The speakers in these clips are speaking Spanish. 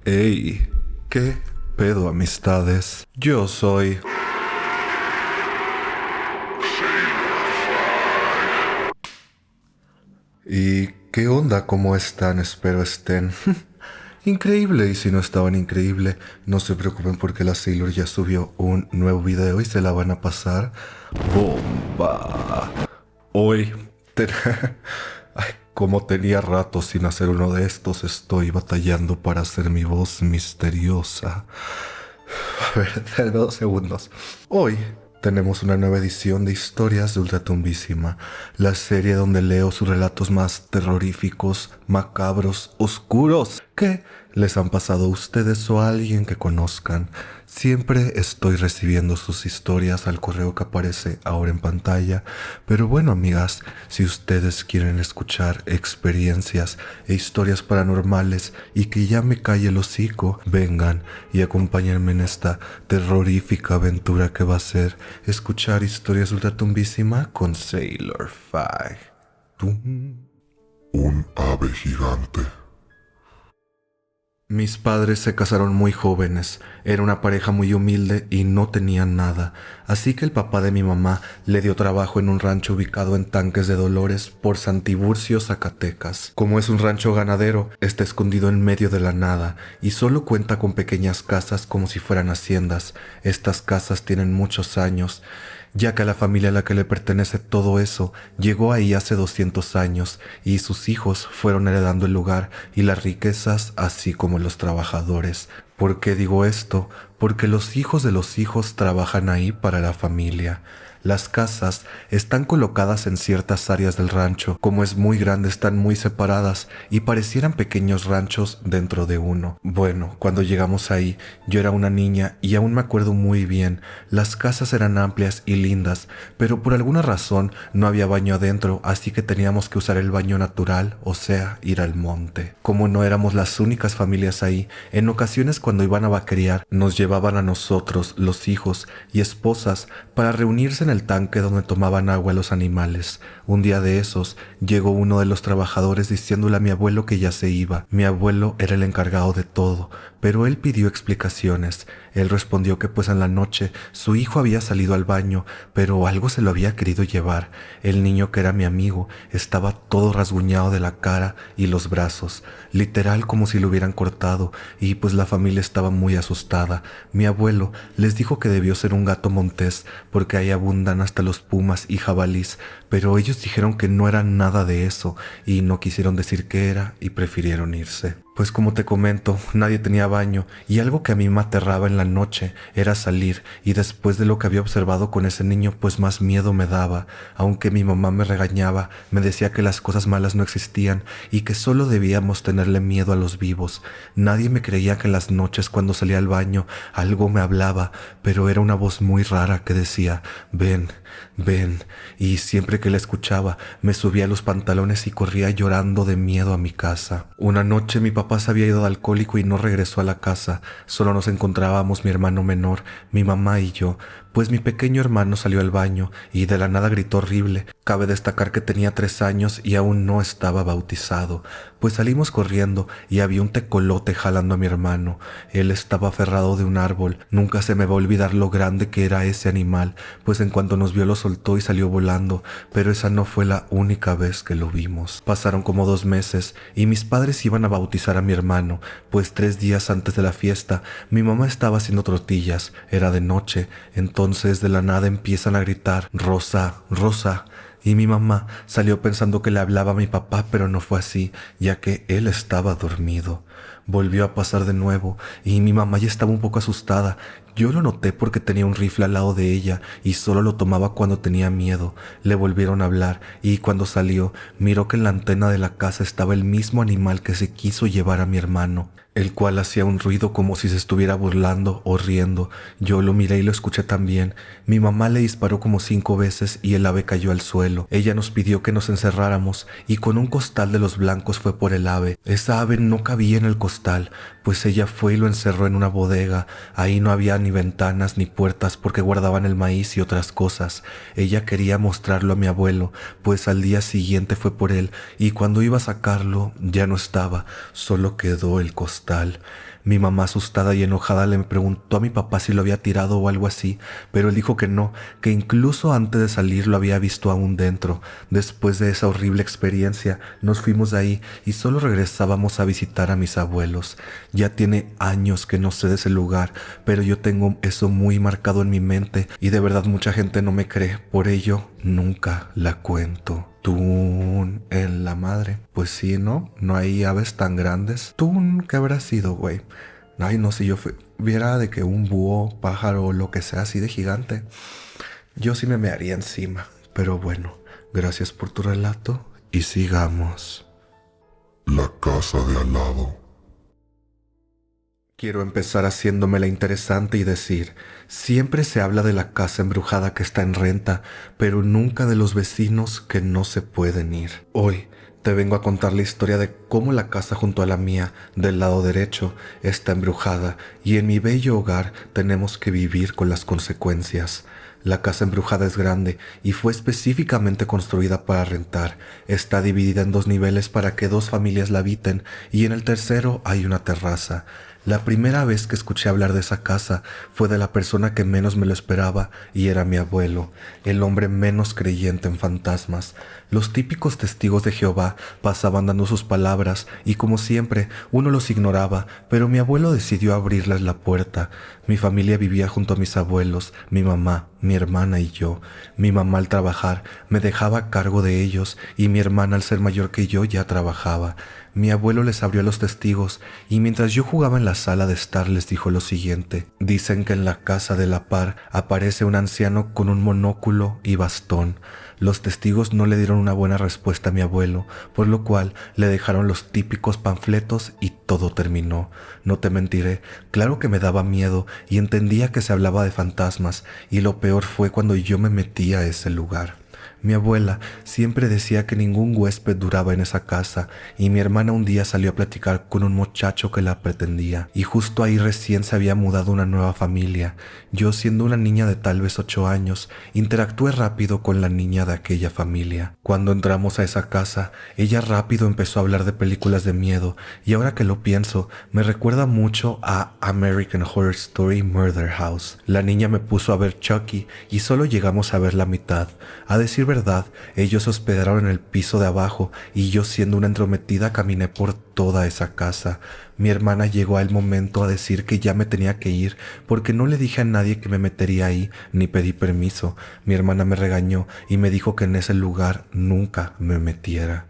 Ey, ¿qué pedo, amistades? Yo soy... ¿Y qué onda? ¿Cómo están? Espero estén... increíble, y si no estaban increíble, no se preocupen porque la Sailor ya subió un nuevo video y se la van a pasar bomba. Hoy... te- Ay, como tenía rato sin hacer uno de estos, estoy batallando para hacer mi voz misteriosa. A ver, dame 2 segundos. Hoy tenemos una nueva edición de Historias de Ultratumbísima, la serie donde leo sus relatos más terroríficos, macabros, oscuros que les han pasado a ustedes o a alguien que conozcan. Siempre estoy recibiendo sus historias al correo que aparece ahora en pantalla. Pero bueno, amigas, si ustedes quieren escuchar experiencias e historias paranormales y que ya me calle el hocico, vengan y acompáñenme en esta terrorífica aventura que va a ser escuchar Historias Ultratumbísima con Sailor Five. Tum. Un ave gigante. Mis padres se casaron muy jóvenes, era una pareja muy humilde y no tenían nada, así que el papá de mi mamá le dio trabajo en un rancho ubicado en Tanques de Dolores por San Tiburcio, Zacatecas. Como es un rancho ganadero, está escondido en medio de la nada y solo cuenta con pequeñas casas como si fueran haciendas. Estas casas tienen muchos años, ya que a la familia a la que le pertenece todo eso llegó ahí hace 200 años y sus hijos fueron heredando el lugar y las riquezas así como los trabajadores. ¿Por qué digo esto? Porque los hijos de los hijos trabajan ahí para la familia. Las casas están colocadas en ciertas áreas del rancho, como es muy grande están muy separadas y parecieran pequeños ranchos dentro de uno. Bueno, cuando llegamos ahí, yo era una niña y aún me acuerdo muy bien, las casas eran amplias y lindas, pero por alguna razón no había baño adentro, así que teníamos que usar el baño natural, o sea, ir al monte. Como no éramos las únicas familias ahí, en ocasiones cuando iban a vaquerear, nos llevaban a nosotros, los hijos y esposas, para reunirse en el tanque donde tomaban agua los animales. Un día de esos, llegó uno de los trabajadores diciéndole a mi abuelo que ya se iba. Mi abuelo era el encargado de todo, pero él pidió explicaciones. Él respondió que pues en la noche su hijo había salido al baño, pero algo se lo había querido llevar. El niño, que era mi amigo, estaba todo rasguñado de la cara y los brazos, literal como si lo hubieran cortado, y pues la familia estaba muy asustada. Mi abuelo les dijo que debió ser un gato montés, porque ahí abundan hasta los pumas y jabalís, pero ellos dijeron que no era nada de eso, y no quisieron decir qué era, y prefirieron irse. Pues como te comento, nadie tenía baño, y algo que a mí me aterraba en la noche era salir, y después de lo que había observado con ese niño, pues más miedo me daba. Aunque mi mamá me regañaba, me decía que las cosas malas no existían, y que solo debíamos tenerle miedo a los vivos. Nadie me creía que en las noches cuando salía al baño algo me hablaba, pero era una voz muy rara que decía, ven, ven, y siempre que la escuchaba me subía los pantalones y corría llorando de miedo a mi casa. Una noche mi papá se había ido de alcohólico y no regresó a la casa, solo nos encontrábamos mi hermano menor, mi mamá y yo, pues mi pequeño hermano salió al baño y de la nada gritó horrible. Cabe destacar que tenía 3 años y aún no estaba bautizado, pues salimos corriendo y había un tecolote jalando a mi hermano. Él estaba aferrado de un árbol. Nunca se me va a olvidar lo grande que era ese animal, pues en cuanto nos vio lo soltó y salió volando, pero esa no fue la única vez que lo vimos. Pasaron como 2 meses y mis padres iban a bautizar a mi hermano, pues 3 días antes de la fiesta mi mamá estaba haciendo tortillas. Era de noche, entonces de la nada empiezan a gritar Rosa, Rosa, y mi mamá salió pensando que le hablaba a mi papá, pero no fue así, ya que él estaba dormido. Volvió a pasar de nuevo y mi mamá ya estaba un poco asustada. Yo lo noté porque tenía un rifle al lado de ella y solo lo tomaba cuando tenía miedo. Le volvieron a hablar y cuando salió miró que en la antena de la casa estaba el mismo animal que se quiso llevar a mi hermano, el cual hacía un ruido como si se estuviera burlando o riendo. Yo lo miré y lo escuché también. Mi mamá le disparó como 5 veces y el ave cayó al suelo. Ella nos pidió que nos encerráramos y con un costal de los blancos fue por el ave. Esa ave no cabía en el costal, pues ella fue y lo encerró en una bodega. Ahí no había ni ventanas ni puertas porque guardaban el maíz y otras cosas. Ella quería mostrarlo a mi abuelo, pues al día siguiente fue por él y cuando iba a sacarlo ya no estaba, solo quedó el costal. Mi mamá, asustada y enojada, le preguntó a mi papá si lo había tirado o algo así, pero él dijo que no, que incluso antes de salir lo había visto aún dentro. Después de esa horrible experiencia, nos fuimos de ahí y solo regresábamos a visitar a mis abuelos. Ya tiene años que no sé de ese lugar, pero yo tengo eso muy marcado en mi mente y de verdad mucha gente no me cree, por ello nunca la cuento. Tún en la madre. Pues sí, ¿no? No hay aves tan grandes. Tún, ¿qué habrá sido, güey? Ay, no, si yo viera de que un búho, pájaro o lo que sea así de gigante, yo sí me mearía encima. Pero bueno, gracias por tu relato y sigamos. La casa de al lado. Quiero empezar haciéndomela interesante y decir, siempre se habla de la casa embrujada que está en renta, pero nunca de los vecinos que no se pueden ir. Hoy te vengo a contar la historia de cómo la casa junto a la mía, del lado derecho, está embrujada y en mi bello hogar tenemos que vivir con las consecuencias. La casa embrujada es grande y fue específicamente construida para rentar. Está dividida en 2 niveles para que 2 familias la habiten y en el tercero hay una terraza. La primera vez que escuché hablar de esa casa fue de la persona que menos me lo esperaba y era mi abuelo, el hombre menos creyente en fantasmas. Los típicos testigos de Jehová pasaban dando sus palabras y como siempre uno los ignoraba, pero mi abuelo decidió abrirles la puerta. Mi familia vivía junto a mis abuelos, mi mamá, mi hermana y yo. Mi mamá al trabajar me dejaba a cargo de ellos y mi hermana al ser mayor que yo ya trabajaba. Mi abuelo les abrió a los testigos y mientras yo jugaba en la sala de estar les dijo lo siguiente. Dicen que en la casa de la par aparece un anciano con un monóculo y bastón. Los testigos no le dieron una buena respuesta a mi abuelo, por lo cual le dejaron los típicos panfletos y todo terminó. No te mentiré, claro que me daba miedo y entendía que se hablaba de fantasmas, y lo peor fue cuando yo me metí a ese lugar. Mi abuela siempre decía que ningún huésped duraba en esa casa y mi hermana un día salió a platicar con un muchacho que la pretendía y justo ahí recién se había mudado una nueva familia. Yo, siendo una niña de tal vez 8 años, interactué rápido con la niña de aquella familia. Cuando entramos a esa casa, ella rápido empezó a hablar de películas de miedo y ahora que lo pienso, me recuerda mucho a American Horror Story Murder House. La niña me puso a ver Chucky y solo llegamos a ver la mitad. A decir verdad, ellos se hospedaron en el piso de abajo y yo, siendo una entrometida, caminé por toda esa casa. Mi hermana llegó al momento a decir que ya me tenía que ir porque no le dije a nadie que me metería ahí ni pedí permiso. Mi hermana me regañó y me dijo que en ese lugar nunca me metiera.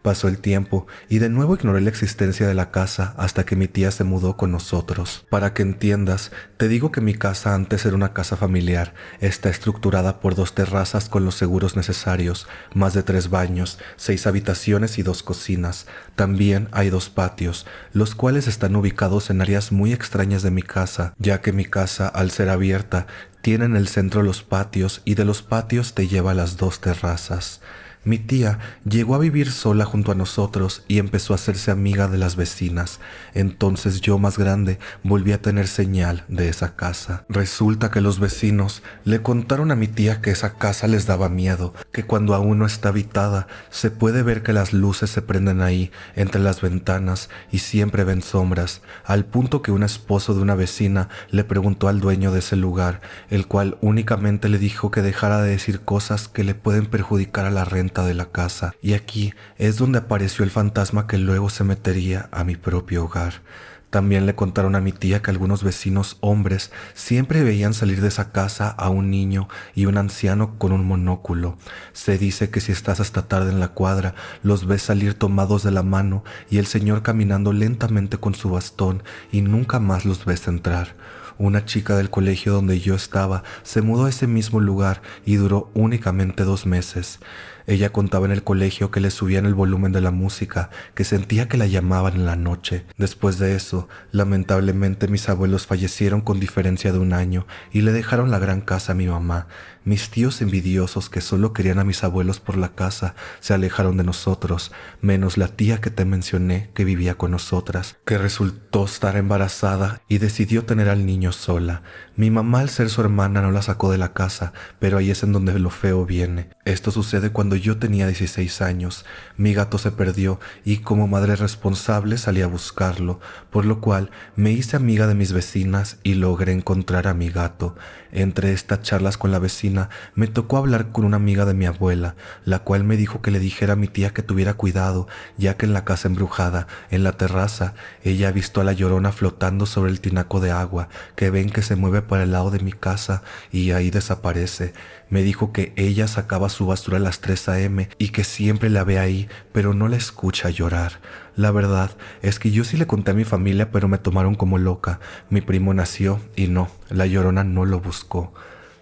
Pasó el tiempo y de nuevo ignoré la existencia de la casa hasta que mi tía se mudó con nosotros. Para que entiendas, te digo que mi casa antes era una casa familiar. Está estructurada por 2 terrazas con los seguros necesarios, más de 3 baños, 6 habitaciones y 2 cocinas. También hay 2 patios, los cuales están ubicados en áreas muy extrañas de mi casa, ya que mi casa, al ser abierta, tiene en el centro los patios y de los patios te lleva a las 2 terrazas. Mi tía llegó a vivir sola junto a nosotros y empezó a hacerse amiga de las vecinas. Entonces yo, más grande, volví a tener señal de esa casa. Resulta que los vecinos le contaron a mi tía que esa casa les daba miedo, que cuando aún no está habitada se puede ver que las luces se prenden ahí entre las ventanas y siempre ven sombras, al punto que un esposo de una vecina le preguntó al dueño de ese lugar, el cual únicamente le dijo que dejara de decir cosas que le pueden perjudicar a la renta de la casa, y aquí es donde apareció el fantasma que luego se metería a mi propio hogar. También le contaron a mi tía que algunos vecinos hombres siempre veían salir de esa casa a un niño y un anciano con un monóculo. Se dice que si estás hasta tarde en la cuadra, los ves salir tomados de la mano y el señor caminando lentamente con su bastón y nunca más los ves entrar. Una chica del colegio donde yo estaba se mudó a ese mismo lugar y duró únicamente 2 meses. Ella contaba en el colegio que le subían el volumen de la música, que sentía que la llamaban en la noche. Después de eso, lamentablemente mis abuelos fallecieron con diferencia de 1 año y le dejaron la gran casa a mi mamá. Mis tíos envidiosos que solo querían a mis abuelos por la casa se alejaron de nosotros, menos la tía que te mencioné que vivía con nosotras, que resultó estar embarazada y decidió tener al niño sola. Mi mamá, al ser su hermana, no la sacó de la casa, pero ahí es en donde lo feo viene. Esto sucede cuando cuando yo tenía 16 años, mi gato se perdió y como madre responsable salí a buscarlo, por lo cual me hice amiga de mis vecinas y logré encontrar a mi gato. Entre estas charlas con la vecina, me tocó hablar con una amiga de mi abuela, la cual me dijo que le dijera a mi tía que tuviera cuidado, ya que en la casa embrujada, en la terraza, ella ha visto a la Llorona flotando sobre el tinaco de agua, que ven que se mueve para el lado de mi casa y ahí desaparece. Me dijo que ella sacaba su basura a las 3 a.m. y que siempre la ve ahí, pero no la escucha llorar. La verdad es que yo sí le conté a mi familia, pero me tomaron como loca. Mi primo nació y no, la Llorona no lo buscó.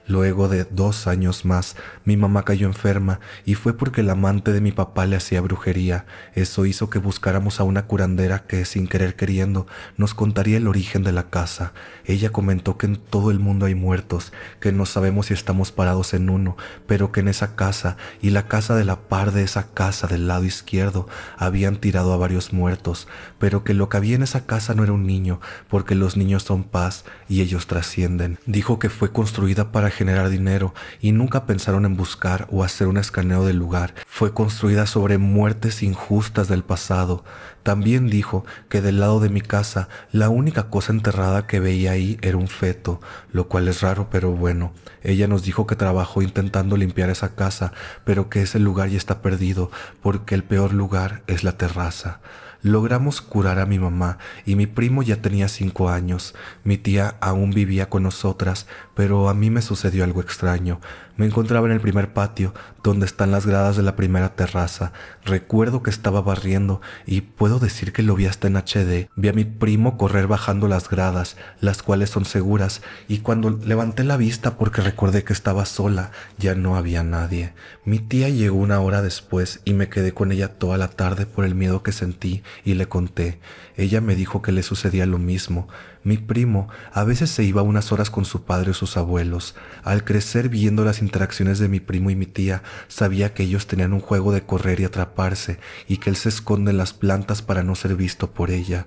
Luego de 2 años más, mi mamá cayó enferma y fue porque el amante de mi papá le hacía brujería. Eso hizo que buscáramos a una curandera que, sin querer queriendo, nos contaría el origen de la casa. Ella comentó que en todo el mundo hay muertos, que no sabemos si estamos parados en uno, pero que en esa casa y la casa de la par de esa casa del lado izquierdo habían tirado a varios muertos, pero que lo que había en esa casa no era un niño, porque los niños son paz y ellos trascienden. Dijo que fue construida para generar dinero y nunca pensaron en buscar o hacer un escaneo del lugar. Fue construida sobre muertes injustas del pasado. También dijo que del lado de mi casa la única cosa enterrada que veía ahí era un feto, lo cual es raro, pero bueno. Ella nos dijo que trabajó intentando limpiar esa casa, pero que ese lugar ya está perdido porque el peor lugar es la terraza. Logramos curar a mi mamá y mi primo ya tenía 5 años. Mi tía aún vivía con nosotras, pero a mí me sucedió algo extraño. Me encontraba en el primer patio, donde están las gradas de la primera terraza. Recuerdo que estaba barriendo y puedo decir que lo vi hasta en HD. Vi a mi primo correr bajando las gradas, las cuales son seguras, y cuando levanté la vista porque recordé que estaba sola, ya no había nadie. Mi tía llegó 1 hora después y me quedé con ella toda la tarde por el miedo que sentí y le conté. Ella me dijo que le sucedía lo mismo. Mi primo a veces se iba unas horas con su padre o sus abuelos. Al crecer viendo las interacciones de mi primo y mi tía, sabía que ellos tenían un juego de correr y atraparse y que él se esconde en las plantas para no ser visto por ella.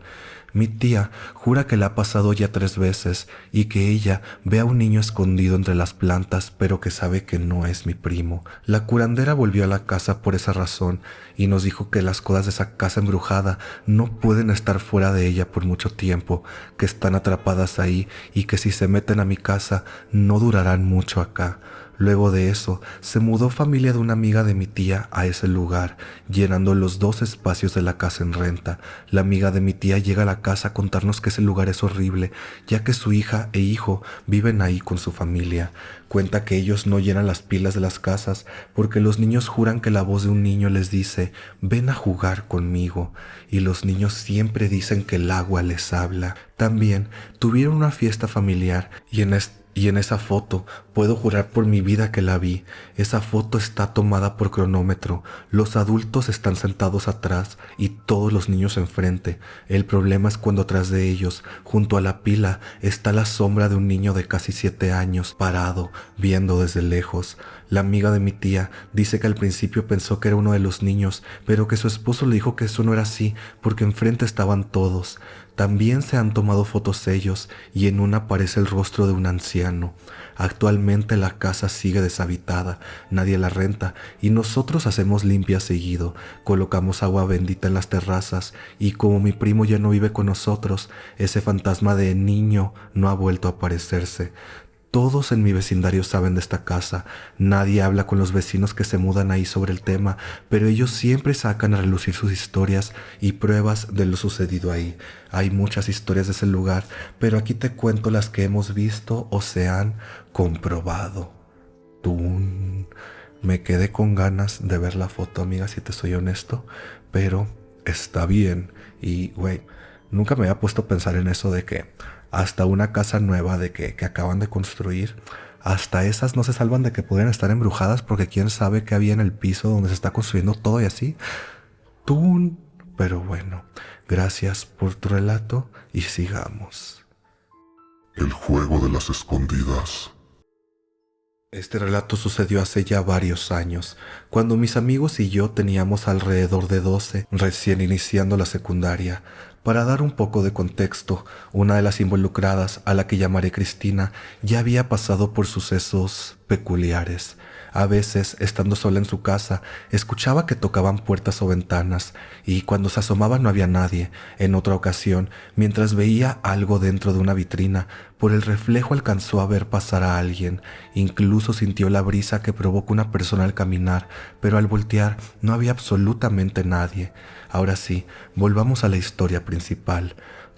Mi tía jura que le ha pasado ya 3 veces y que ella ve a un niño escondido entre las plantas, pero que sabe que no es mi primo. La curandera volvió a la casa por esa razón y nos dijo que las cosas de esa casa embrujada no pueden estar fuera de ella por mucho tiempo, que están atrapadas ahí y que si se meten a mi casa no durarán mucho acá. Luego de eso, se mudó familia de una amiga de mi tía a ese lugar, llenando los 2 espacios de la casa en renta. La amiga de mi tía llega a la casa a contarnos que ese lugar es horrible, ya que su hija e hijo viven ahí con su familia. Cuenta que ellos no llenan las pilas de las casas porque los niños juran que la voz de un niño les dice: ven a jugar conmigo, y los niños siempre dicen que el agua les habla. También tuvieron una fiesta familiar y en esa foto puedo jurar por mi vida que la vi. Esa foto está tomada por cronómetro. Los adultos están sentados atrás y todos los niños enfrente. El problema es cuando atrás de ellos, junto a la pila, está la sombra de un niño de casi 7 años, parado, viendo desde lejos. La amiga de mi tía dice que al principio pensó que era uno de los niños, pero que su esposo le dijo que eso no era así, porque enfrente estaban todos. También se han tomado fotos ellos y en una aparece el rostro de un anciano. Actualmente la casa sigue deshabitada, nadie la renta y nosotros hacemos limpia seguido. Colocamos agua bendita en las terrazas y como mi primo ya no vive con nosotros, ese fantasma de niño no ha vuelto a aparecerse. Todos en mi vecindario saben de esta casa. Nadie habla con los vecinos que se mudan ahí sobre el tema, pero ellos siempre sacan a relucir sus historias y pruebas de lo sucedido ahí. Hay muchas historias de ese lugar, pero aquí te cuento las que hemos visto o se han comprobado. Me quedé con ganas de ver la foto, amiga, si te soy honesto, pero está bien. Y, güey, nunca me había puesto a pensar en eso de que hasta una casa nueva de que acaban de construir, hasta esas no se salvan de que podrían estar embrujadas porque quién sabe qué había en el piso donde se está construyendo todo y así. Pero bueno, gracias por tu relato y sigamos. El juego de las escondidas. Este relato sucedió hace ya varios años, cuando mis amigos y yo teníamos alrededor de 12, recién iniciando la secundaria. Para dar un poco de contexto, una de las involucradas, a la que llamaré Cristina, ya había pasado por sucesos peculiares. A veces, estando sola en su casa, escuchaba que tocaban puertas o ventanas, y cuando se asomaba no había nadie. En otra ocasión, mientras veía algo dentro de una vitrina, por el reflejo alcanzó a ver pasar a alguien. Incluso sintió la brisa que provoca una persona al caminar, pero al voltear no había absolutamente nadie. Ahora sí, volvamos a la historia principal.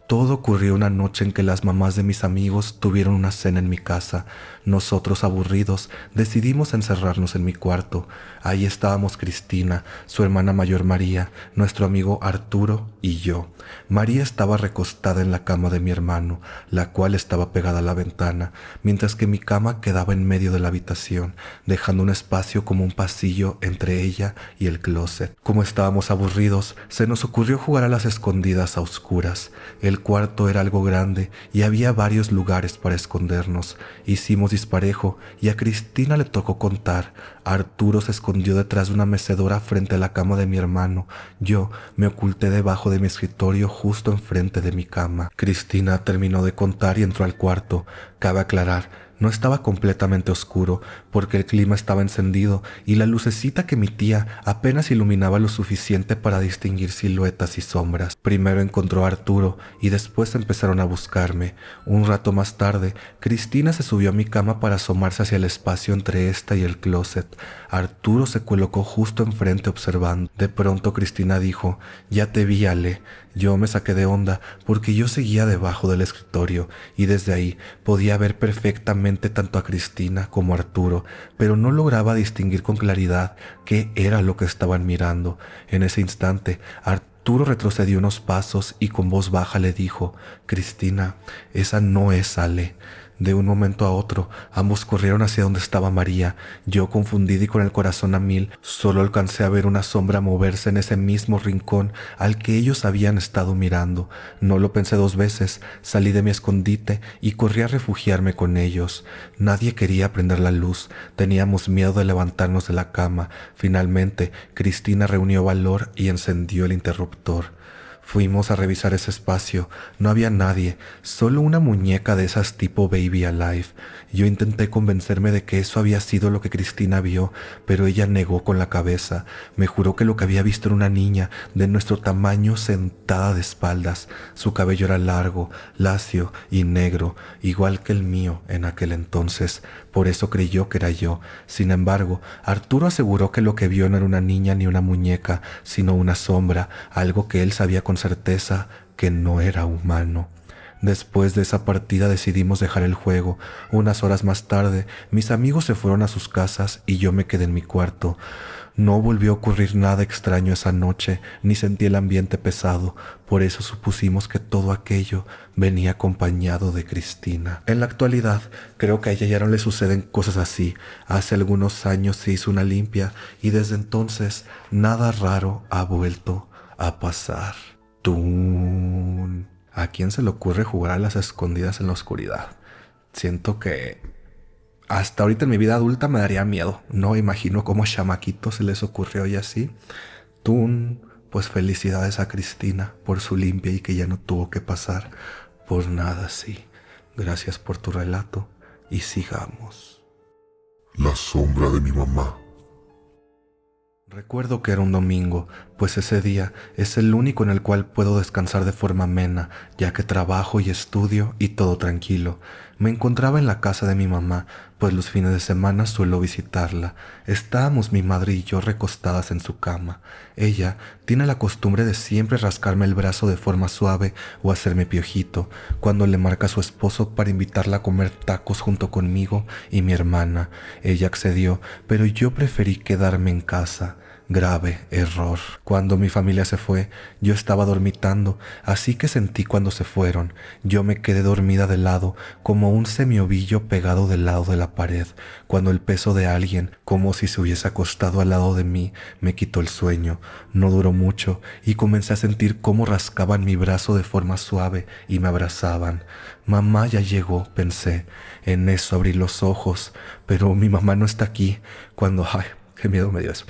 Todo ocurrió una noche en que las mamás de mis amigos tuvieron una cena en mi casa. Nosotros, aburridos, decidimos encerrarnos en mi cuarto. Ahí estábamos Cristina, su hermana mayor María, nuestro amigo Arturo y yo. María estaba recostada en la cama de mi hermano, la cual estaba pegada a la ventana, mientras que mi cama quedaba en medio de la habitación, dejando un espacio como un pasillo entre ella y el closet. Como estábamos aburridos, se nos ocurrió jugar a las escondidas a oscuras. El cuarto era algo grande y había varios lugares para escondernos. Hicimos disparejo y a Cristina le tocó contar. Arturo se escondió detrás de una mecedora frente a la cama de mi hermano. Yo me oculté debajo de mi escritorio justo enfrente de mi cama. Cristina terminó de contar y entró al cuarto. Cabe aclarar, no estaba completamente oscuro porque el clima estaba encendido y la lucecita que emitía apenas iluminaba lo suficiente para distinguir siluetas y sombras. Primero encontró a Arturo y después empezaron a buscarme. Un rato más tarde, Cristina se subió a mi cama para asomarse hacia el espacio entre esta y el closet. Arturo se colocó justo enfrente observando. De pronto Cristina dijo: «Ya te vi, Ale». Yo me saqué de onda porque yo seguía debajo del escritorio y desde ahí podía ver perfectamente tanto a Cristina como a Arturo, pero no lograba distinguir con claridad qué era lo que estaban mirando. En ese instante, Arturo retrocedió unos pasos y con voz baja le dijo: «Cristina, esa no es Ale». De un momento a otro, ambos corrieron hacia donde estaba María. Yo, confundido y con el corazón a mil, solo alcancé a ver una sombra moverse en ese mismo rincón al que ellos habían estado mirando. No lo pensé dos veces, salí de mi escondite y corrí a refugiarme con ellos. Nadie quería prender la luz, teníamos miedo de levantarnos de la cama. Finalmente, Cristina reunió valor y encendió el interruptor. Fuimos a revisar ese espacio. No había nadie, solo una muñeca de esas tipo Baby Alive. Yo intenté convencerme de que eso había sido lo que Cristina vio, pero ella negó con la cabeza. Me juró que lo que había visto era una niña de nuestro tamaño sentada de espaldas. Su cabello era largo, lacio y negro, igual que el mío en aquel entonces. Por eso creyó que era yo. Sin embargo, Arturo aseguró que lo que vio no era una niña ni una muñeca, sino una sombra, algo que él sabía con certeza que no era humano. Después de esa partida decidimos dejar el juego. Unas horas más tarde, mis amigos se fueron a sus casas y yo me quedé en mi cuarto. No volvió a ocurrir nada extraño esa noche, ni sentí el ambiente pesado. Por eso supusimos que todo aquello venía acompañado de Cristina. En la actualidad, creo que a ella ya no le suceden cosas así. Hace algunos años se hizo una limpia y desde entonces nada raro ha vuelto a pasar. ¡Tun! ¿A quién se le ocurre jugar a las escondidas en la oscuridad? Siento que hasta ahorita en mi vida adulta me daría miedo. No imagino cómo a chamaquitos se les ocurrió y así. Tun, pues felicidades a Cristina por su limpia y que ya no tuvo que pasar por nada así. Gracias por tu relato y sigamos. La sombra de mi mamá. Recuerdo que era un domingo, pues ese día es el único en el cual puedo descansar de forma amena, ya que trabajo y estudio y todo tranquilo. Me encontraba en la casa de mi mamá, pues los fines de semana suelo visitarla. Estábamos mi madre y yo recostadas en su cama. Ella tiene la costumbre de siempre rascarme el brazo de forma suave o hacerme piojito, cuando le marca a su esposo para invitarla a comer tacos junto conmigo y mi hermana. Ella accedió, pero yo preferí quedarme en casa. Grave error. Cuando mi familia se fue, yo estaba dormitando, así que sentí cuando se fueron. Yo me quedé dormida de lado, como un semiovillo pegado del lado de la pared, cuando el peso de alguien, como si se hubiese acostado al lado de mí, me quitó el sueño. No duró mucho y comencé a sentir cómo rascaban mi brazo de forma suave y me abrazaban. Mamá ya llegó, pensé. En eso abrí los ojos, pero mi mamá no está aquí. Qué miedo me dio eso.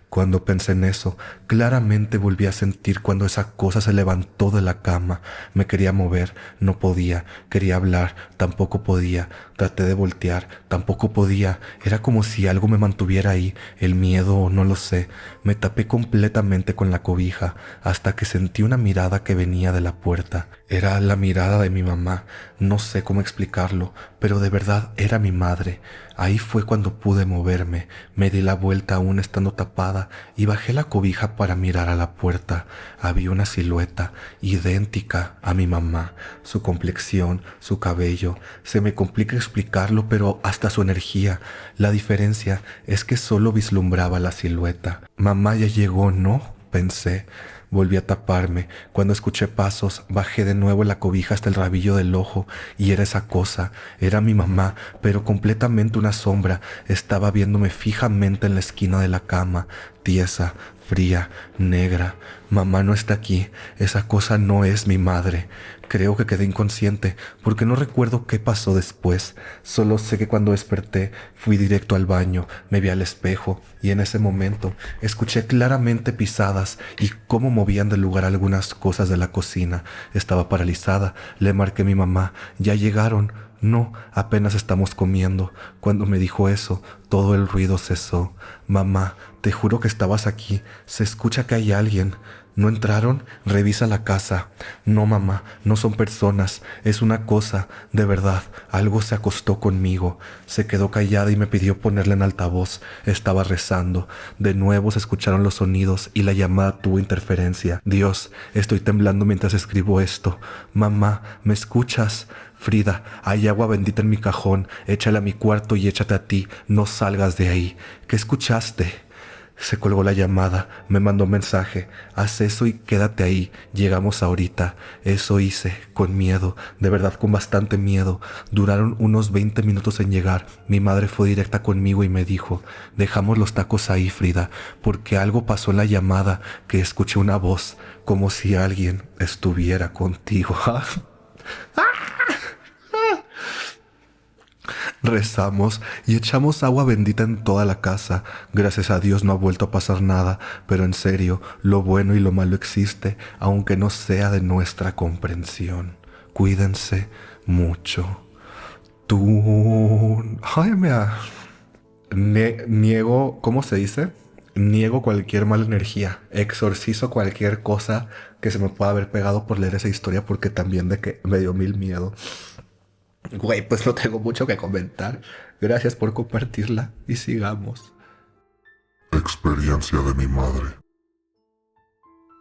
Cuando pensé en eso, claramente volví a sentir cuando esa cosa se levantó de la cama. Me quería mover, no podía. Quería hablar, tampoco podía. Traté de voltear, tampoco podía. Era como si algo me mantuviera ahí, el miedo, no lo sé. Me tapé completamente con la cobija hasta que sentí una mirada que venía de la puerta. Era la mirada de mi mamá. No sé cómo explicarlo, pero de verdad era mi madre. Ahí fue cuando pude moverme. Me di la vuelta aún estando tapada y bajé la cobija para mirar a la puerta. Había una silueta idéntica a mi mamá. Su complexión, su cabello. Se me complica explicarlo, pero hasta su energía. La diferencia es que solo vislumbraba la silueta. Mamá ya llegó, ¿no? Pensé. Volví a taparme. Cuando escuché pasos, bajé de nuevo la cobija hasta el rabillo del ojo y era esa cosa. Era mi mamá, pero completamente una sombra. Estaba viéndome fijamente en la esquina de la cama, tiesa, fría, negra. Mamá no está aquí. Esa cosa no es mi madre. Creo que quedé inconsciente porque no recuerdo qué pasó después. Solo sé que cuando desperté fui directo al baño, me vi al espejo y en ese momento escuché claramente pisadas y cómo movían de lugar algunas cosas de la cocina. Estaba paralizada. Le marqué a mi mamá. ¿Ya llegaron? No, apenas estamos comiendo. Cuando me dijo eso, todo el ruido cesó. Mamá, te juro que estabas aquí. Se escucha que hay alguien. ¿No entraron? Revisa la casa. No, mamá, no son personas. Es una cosa. De verdad, algo se acostó conmigo. Se quedó callada y me pidió ponerla en altavoz. Estaba rezando. De nuevo se escucharon los sonidos y la llamada tuvo interferencia. Dios, estoy temblando mientras escribo esto. Mamá, ¿me escuchas? Frida, hay agua bendita en mi cajón. Échala a mi cuarto y échate a ti. No salgas de ahí. ¿Qué escuchaste? Se colgó la llamada, me mandó un mensaje. Haz eso y quédate ahí. Llegamos ahorita. Eso hice, con miedo, de verdad con bastante miedo. Duraron unos 20 minutos en llegar. Mi madre fue directa conmigo y me dijo, dejamos los tacos ahí, Frida, porque algo pasó en la llamada, que escuché una voz, como si alguien estuviera contigo. Rezamos y echamos agua bendita en toda la casa. Gracias a Dios no ha vuelto a pasar nada, pero en serio, lo bueno y lo malo existe, aunque no sea de nuestra comprensión. Cuídense mucho. Ay, niego, ¿cómo se dice? Niego cualquier mala energía. Exorcizo cualquier cosa que se me pueda haber pegado por leer esa historia porque también de que me dio mil miedo. Güey, pues no tengo mucho que comentar. Gracias por compartirla y sigamos. Experiencia de mi madre.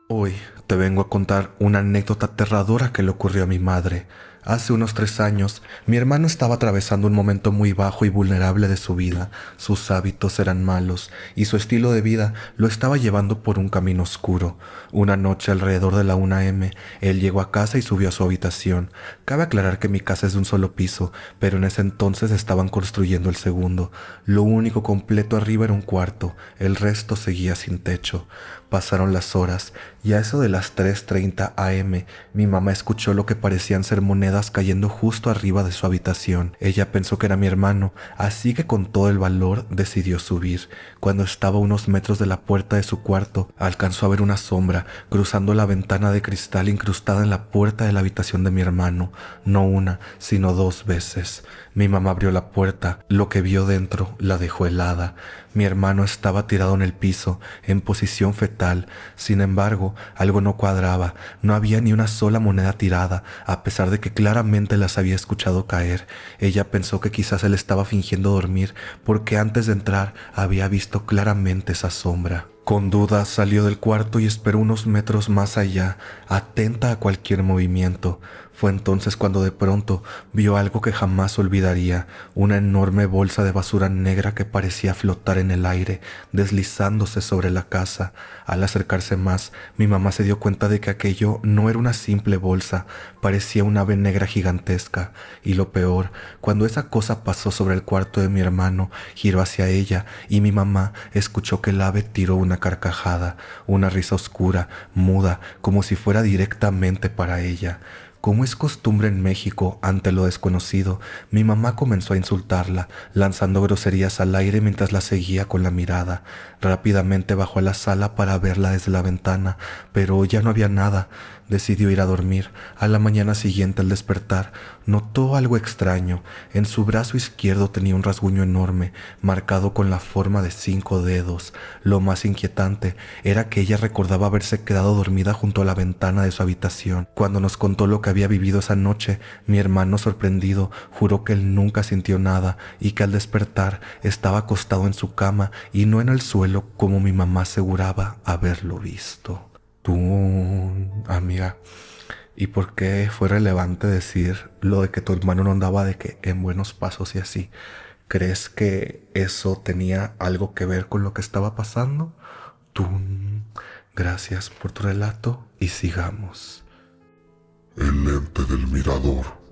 Hoy te vengo a contar una anécdota aterradora que le ocurrió a mi madre. Hace unos 3 años, mi hermano estaba atravesando un momento muy bajo y vulnerable de su vida. Sus hábitos eran malos y su estilo de vida lo estaba llevando por un camino oscuro. Una noche alrededor de la 1 a.m., él llegó a casa y subió a su habitación. Cabe aclarar que mi casa es de un solo piso, pero en ese entonces estaban construyendo el segundo. Lo único completo arriba era un cuarto, el resto seguía sin techo. Pasaron las horas y a eso de las 3:30 a.m. mi mamá escuchó lo que parecían ser monedas cayendo justo arriba de su habitación. Ella pensó que era mi hermano, así que con todo el valor decidió subir. Cuando estaba a unos metros de la puerta de su cuarto, alcanzó a ver una sombra cruzando la ventana de cristal incrustada en la puerta de la habitación de mi hermano. No una, sino 2 veces. Mi mamá abrió la puerta. Lo que vio dentro la dejó helada. Mi hermano estaba tirado en el piso, en posición fetal. Sin embargo, algo no cuadraba. No había ni una sola moneda tirada, a pesar de que claramente las había escuchado caer. Ella pensó que quizás él estaba fingiendo dormir, porque antes de entrar había visto claramente esa sombra. Con duda salió del cuarto y esperó unos metros más allá, atenta a cualquier movimiento. Fue entonces cuando de pronto vio algo que jamás olvidaría, una enorme bolsa de basura negra que parecía flotar en el aire, deslizándose sobre la casa. Al acercarse más, mi mamá se dio cuenta de que aquello no era una simple bolsa, parecía un ave negra gigantesca. Y lo peor, cuando esa cosa pasó sobre el cuarto de mi hermano, giró hacia ella y mi mamá escuchó que el ave tiró una carcajada, una risa oscura, muda, como si fuera directamente para ella. Como es costumbre en México, ante lo desconocido, mi mamá comenzó a insultarla, lanzando groserías al aire mientras la seguía con la mirada. Rápidamente bajó a la sala para verla desde la ventana, pero ya no había nada. Decidió ir a dormir. A la mañana siguiente, al despertar, notó algo extraño. En su brazo izquierdo tenía un rasguño enorme, marcado con la forma de 5 dedos. Lo más inquietante era que ella recordaba haberse quedado dormida junto a la ventana de su habitación. Cuando nos contó lo que había vivido esa noche, mi hermano, sorprendido, juró que él nunca sintió nada y que al despertar estaba acostado en su cama y no en el suelo como mi mamá aseguraba haberlo visto. Tú, amiga, ¿y por qué fue relevante decir lo de que tu hermano no andaba de que en buenos pasos y así? ¿Crees que eso tenía algo que ver con lo que estaba pasando? Tú, gracias por tu relato y sigamos. El lente del mirador.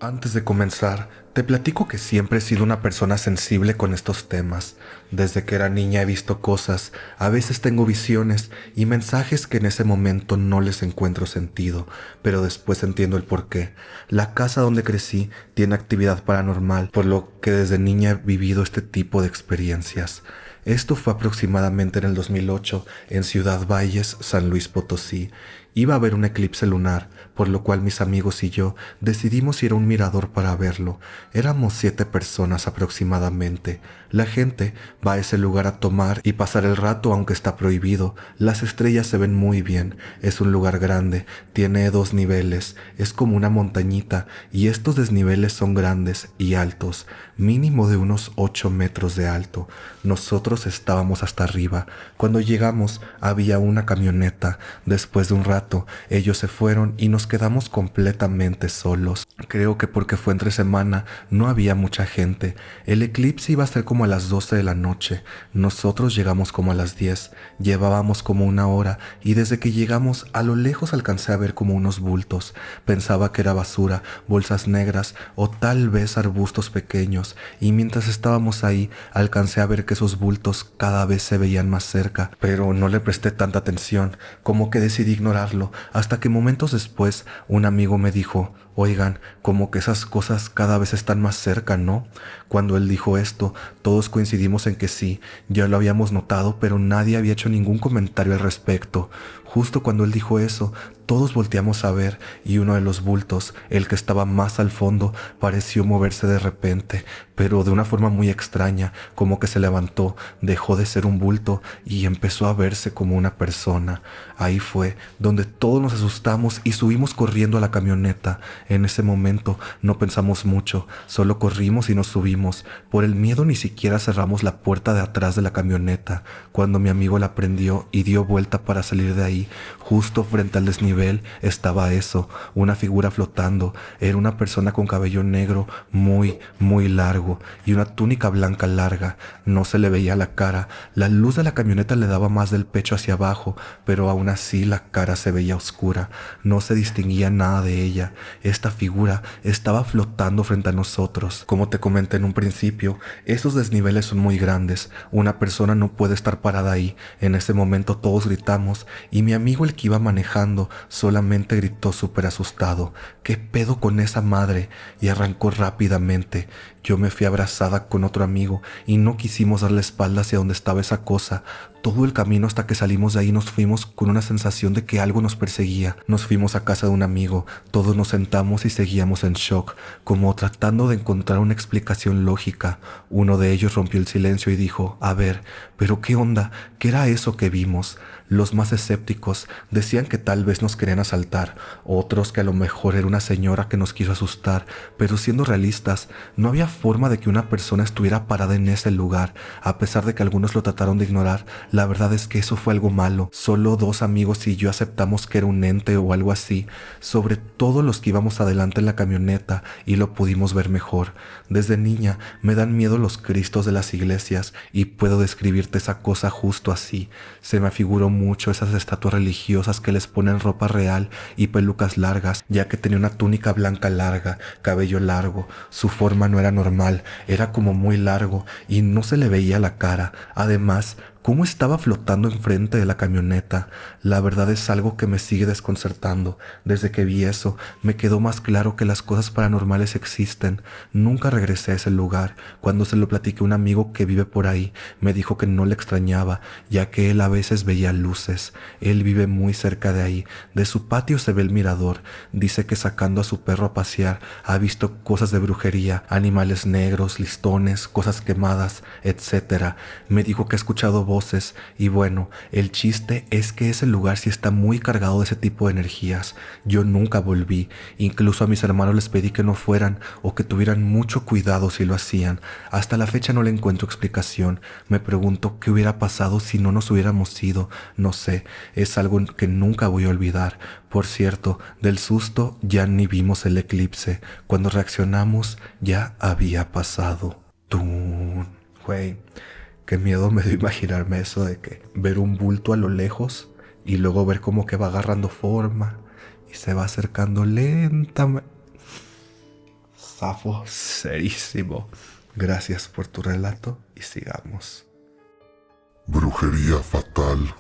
Antes de comenzar, te platico que siempre he sido una persona sensible con estos temas. Desde que era niña he visto cosas, a veces tengo visiones y mensajes que en ese momento no les encuentro sentido, pero después entiendo el porqué. La casa donde crecí tiene actividad paranormal, por lo que desde niña he vivido este tipo de experiencias. Esto fue aproximadamente en el 2008 en Ciudad Valles, San Luis Potosí. Iba a haber un eclipse lunar, por lo cual mis amigos y yo decidimos ir a un mirador para verlo. Éramos 7 personas aproximadamente. La gente va a ese lugar a tomar y pasar el rato, aunque está prohibido. Las estrellas se ven muy bien. Es un lugar grande, tiene 2 niveles, es como una montañita y estos desniveles son grandes y altos, mínimo de unos 8 metros de alto. Nosotros estábamos hasta arriba. Cuando llegamos había una camioneta. Después de un rato ellos se fueron y nos quedamos completamente solos. Creo que porque fue entre semana no había mucha gente. El eclipse iba a ser como a las 12 de la noche. Nosotros llegamos como a las 10. Llevábamos como una hora y desde que llegamos a lo lejos alcancé a ver como unos bultos. Pensaba que era basura, bolsas negras o tal vez arbustos pequeños, y mientras estábamos ahí alcancé a ver que esos bultos cada vez se veían más cerca, pero no le presté tanta atención, como que decidí ignorarlo, hasta que momentos después un amigo me dijo: oigan, como que esas cosas cada vez están más cerca, ¿no? Cuando él dijo esto, todos coincidimos en que sí, ya lo habíamos notado, pero nadie había hecho ningún comentario al respecto. Justo cuando él dijo eso, todos volteamos a ver y uno de los bultos, el que estaba más al fondo, pareció moverse de repente, pero de una forma muy extraña, como que se levantó, dejó de ser un bulto y empezó a verse como una persona. Ahí fue donde todos nos asustamos y subimos corriendo a la camioneta. En ese momento no pensamos mucho, solo corrimos y nos subimos. Por el miedo ni siquiera cerramos la puerta de atrás de la camioneta. Cuando mi amigo la prendió y dio vuelta para salir de ahí, justo frente al desnivel estaba eso, una figura flotando. Era una persona con cabello negro muy, muy largo y una túnica blanca larga. No se le veía la cara. La luz de la camioneta le daba más del pecho hacia abajo, pero aún así la cara se veía oscura. No se distinguía nada de ella. Esta figura estaba flotando frente a nosotros. Como te comenté en un principio, esos desniveles son muy grandes. Una persona no puede estar parada ahí. En ese momento todos gritamos y mi amigo, el que iba manejando, solamente gritó súper asustado: ¿qué pedo con esa madre? Y arrancó rápidamente. Yo me fui abrazada con otro amigo y no quisimos dar la espalda hacia donde estaba esa cosa. Todo el camino hasta que salimos de ahí nos fuimos con una sensación de que algo nos perseguía. Nos fuimos a casa de un amigo, todos nos sentamos y seguíamos en shock, como tratando de encontrar una explicación lógica. Uno de ellos rompió el silencio y dijo: a ver, ¿pero qué onda? ¿Qué era eso que vimos? Los más escépticos decían que tal vez nos querían asaltar, otros que a lo mejor era una señora que nos quiso asustar, pero siendo realistas, no había forma de que una persona estuviera parada en ese lugar. A pesar de que algunos lo trataron de ignorar, la verdad es que eso fue algo malo. Solo 2 amigos y yo aceptamos que era un ente o algo así, sobre todo los que íbamos adelante en la camioneta, y lo pudimos ver mejor. Desde niña me dan miedo los cristos de las iglesias y puedo describirte esa cosa justo así. Se me afiguró mucho esas estatuas religiosas que les ponen ropa real y pelucas largas, ya que tenía una túnica blanca larga, cabello largo. Su forma no era normal, era como muy largo y no se le veía la cara. Además, cómo estaba flotando enfrente de la camioneta. La verdad es algo que me sigue desconcertando. Desde que vi eso, me quedó más claro que las cosas paranormales existen. Nunca regresé a ese lugar. Cuando se lo platiqué a un amigo que vive por ahí, me dijo que no le extrañaba, ya que él a veces veía luces. Él vive muy cerca de ahí. De su patio se ve el mirador. Dice que sacando a su perro a pasear, ha visto cosas de brujería, animales negros, listones, cosas quemadas, etc. Me dijo que ha escuchado voces y bueno, el chiste es que ese lugar sí está muy cargado de ese tipo de energías. Yo nunca volví, incluso a mis hermanos les pedí que no fueran o que tuvieran mucho cuidado si lo hacían. Hasta la fecha no le encuentro explicación. Me pregunto qué hubiera pasado si no nos hubiéramos ido. No sé, es algo que nunca voy a olvidar. Por cierto, del susto ya ni vimos el eclipse. Cuando reaccionamos ya había pasado. ¡Tun! Güey, qué miedo me dio imaginarme eso de que ver un bulto a lo lejos y luego ver como que va agarrando forma y se va acercando lentamente. Zafo, serísimo. Gracias por tu relato y sigamos. Brujería fatal.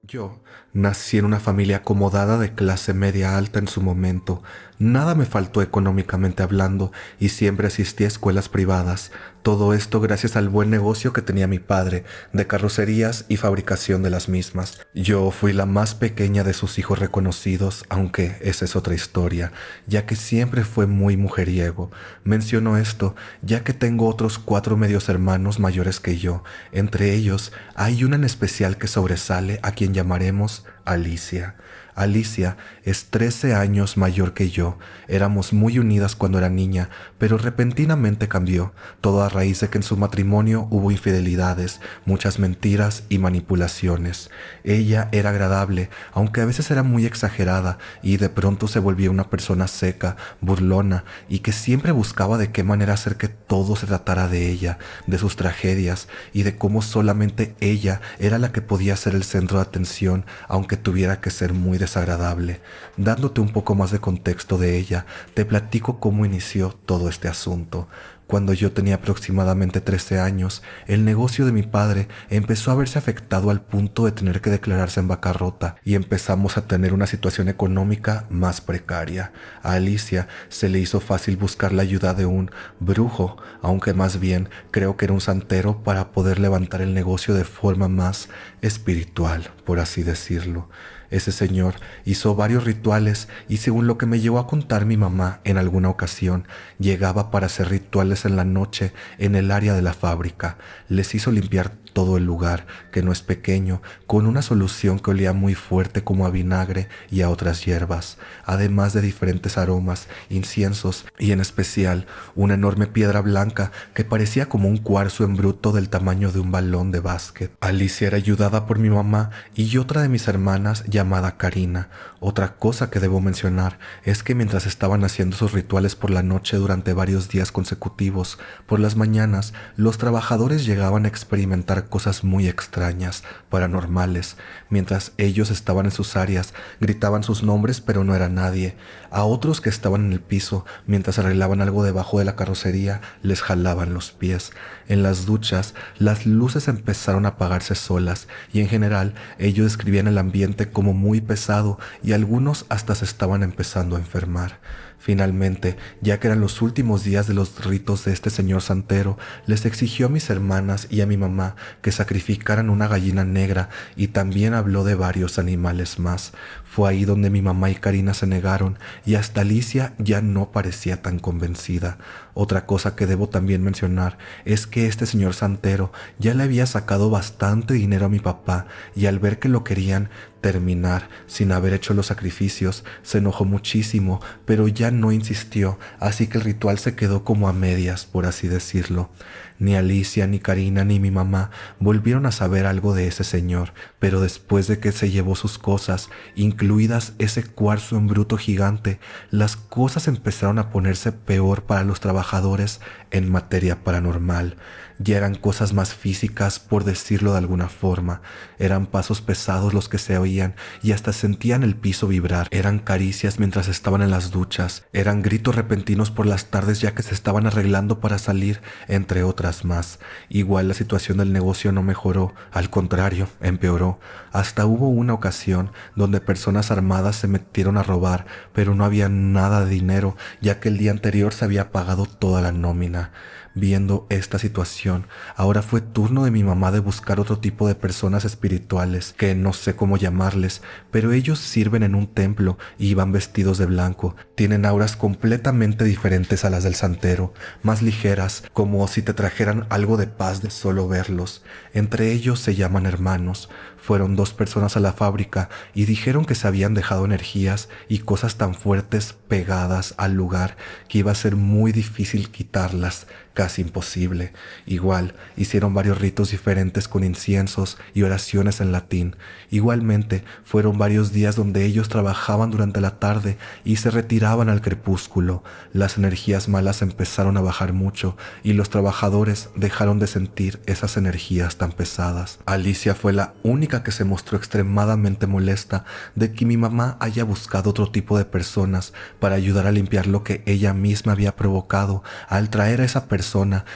Yo nací en una familia acomodada de clase media alta en su momento. Nada me faltó económicamente hablando y siempre asistí a escuelas privadas. Todo esto gracias al buen negocio que tenía mi padre de carrocerías y fabricación de las mismas. Yo fui la más pequeña de sus hijos reconocidos, aunque esa es otra historia, ya que siempre fue muy mujeriego. Menciono esto ya que tengo otros 4 medios hermanos mayores que yo. Entre ellos hay una en especial que sobresale, a quien llamaremos Alicia. Alicia es 13 años mayor que yo. Éramos muy unidas cuando era niña, pero repentinamente cambió, todo a raíz de que en su matrimonio hubo infidelidades, muchas mentiras y manipulaciones. Ella era agradable, aunque a veces era muy exagerada y de pronto se volvía una persona seca, burlona y que siempre buscaba de qué manera hacer que todo se tratara de ella, de sus tragedias y de cómo solamente ella era la que podía ser el centro de atención, aunque tuviera que ser muy desagradable. Dándote un poco más de contexto de ella, te platico cómo inició todo este asunto. Cuando yo tenía aproximadamente 13 años, el negocio de mi padre empezó a verse afectado al punto de tener que declararse en bancarrota y empezamos a tener una situación económica más precaria. A Alicia se le hizo fácil buscar la ayuda de un brujo, aunque más bien creo que era un santero, para poder levantar el negocio de forma más espiritual, por así decirlo. Ese señor hizo varios rituales y según lo que me llegó a contar mi mamá en alguna ocasión, llegaba para hacer rituales en la noche en el área de la fábrica. Les hizo limpiar todo el lugar, que no es pequeño, con una solución que olía muy fuerte como a vinagre y a otras hierbas, además de diferentes aromas, inciensos y en especial una enorme piedra blanca que parecía como un cuarzo en bruto del tamaño de un balón de básquet. Alicia era ayudada por mi mamá y otra de mis hermanas llamada Karina. Otra cosa que debo mencionar es que mientras estaban haciendo sus rituales por la noche durante varios días consecutivos, por las mañanas los trabajadores llegaban a experimentar cosas muy extrañas, paranormales. Mientras ellos estaban en sus áreas, gritaban sus nombres pero no era nadie. A otros que estaban en el piso, mientras arreglaban algo debajo de la carrocería, les jalaban los pies. En las duchas, las luces empezaron a apagarse solas y en general ellos describían el ambiente como muy pesado y algunos hasta se estaban empezando a enfermar. Finalmente, ya que eran los últimos días de los ritos de este señor santero, les exigió a mis hermanas y a mi mamá que sacrificaran una gallina negra y también habló de varios animales más. Fue ahí donde mi mamá y Karina se negaron y hasta Alicia ya no parecía tan convencida. Otra cosa que debo también mencionar es que este señor santero ya le había sacado bastante dinero a mi papá y al ver que lo querían terminar sin haber hecho los sacrificios, se enojó muchísimo, pero ya no insistió, así que el ritual se quedó como a medias, por así decirlo. Ni Alicia, ni Karina, ni mi mamá volvieron a saber algo de ese señor, pero después de que se llevó sus cosas, incluidas ese cuarzo en bruto gigante, las cosas empezaron a ponerse peor para los trabajadores en materia paranormal. Ya eran cosas más físicas, por decirlo de alguna forma. Eran pasos pesados los que se oían y hasta sentían el piso vibrar. Eran caricias mientras estaban en las duchas. Eran gritos repentinos por las tardes ya que se estaban arreglando para salir, entre otras otras más. Igual la situación del negocio no mejoró, al contrario, empeoró. Hasta hubo una ocasión donde personas armadas se metieron a robar, pero no había nada de dinero, ya que el día anterior se había pagado toda la nómina. Viendo esta situación, ahora fue turno de mi mamá de buscar otro tipo de personas espirituales, que no sé cómo llamarles, pero ellos sirven en un templo y van vestidos de blanco. Tienen auras completamente diferentes a las del santero, más ligeras, como si te trajeran algo de paz de solo verlos. Entre ellos se llaman hermanos. Fueron 2 personas a la fábrica y dijeron que se habían dejado energías y cosas tan fuertes pegadas al lugar que iba a ser muy difícil quitarlas, casi imposible. Igual, hicieron varios ritos diferentes con inciensos y oraciones en latín. Igualmente, fueron varios días donde ellos trabajaban durante la tarde y se retiraban al crepúsculo. Las energías malas empezaron a bajar mucho y los trabajadores dejaron de sentir esas energías tan pesadas. Alicia fue la única que se mostró extremadamente molesta de que mi mamá haya buscado otro tipo de personas para ayudar a limpiar lo que ella misma había provocado al traer a esa persona,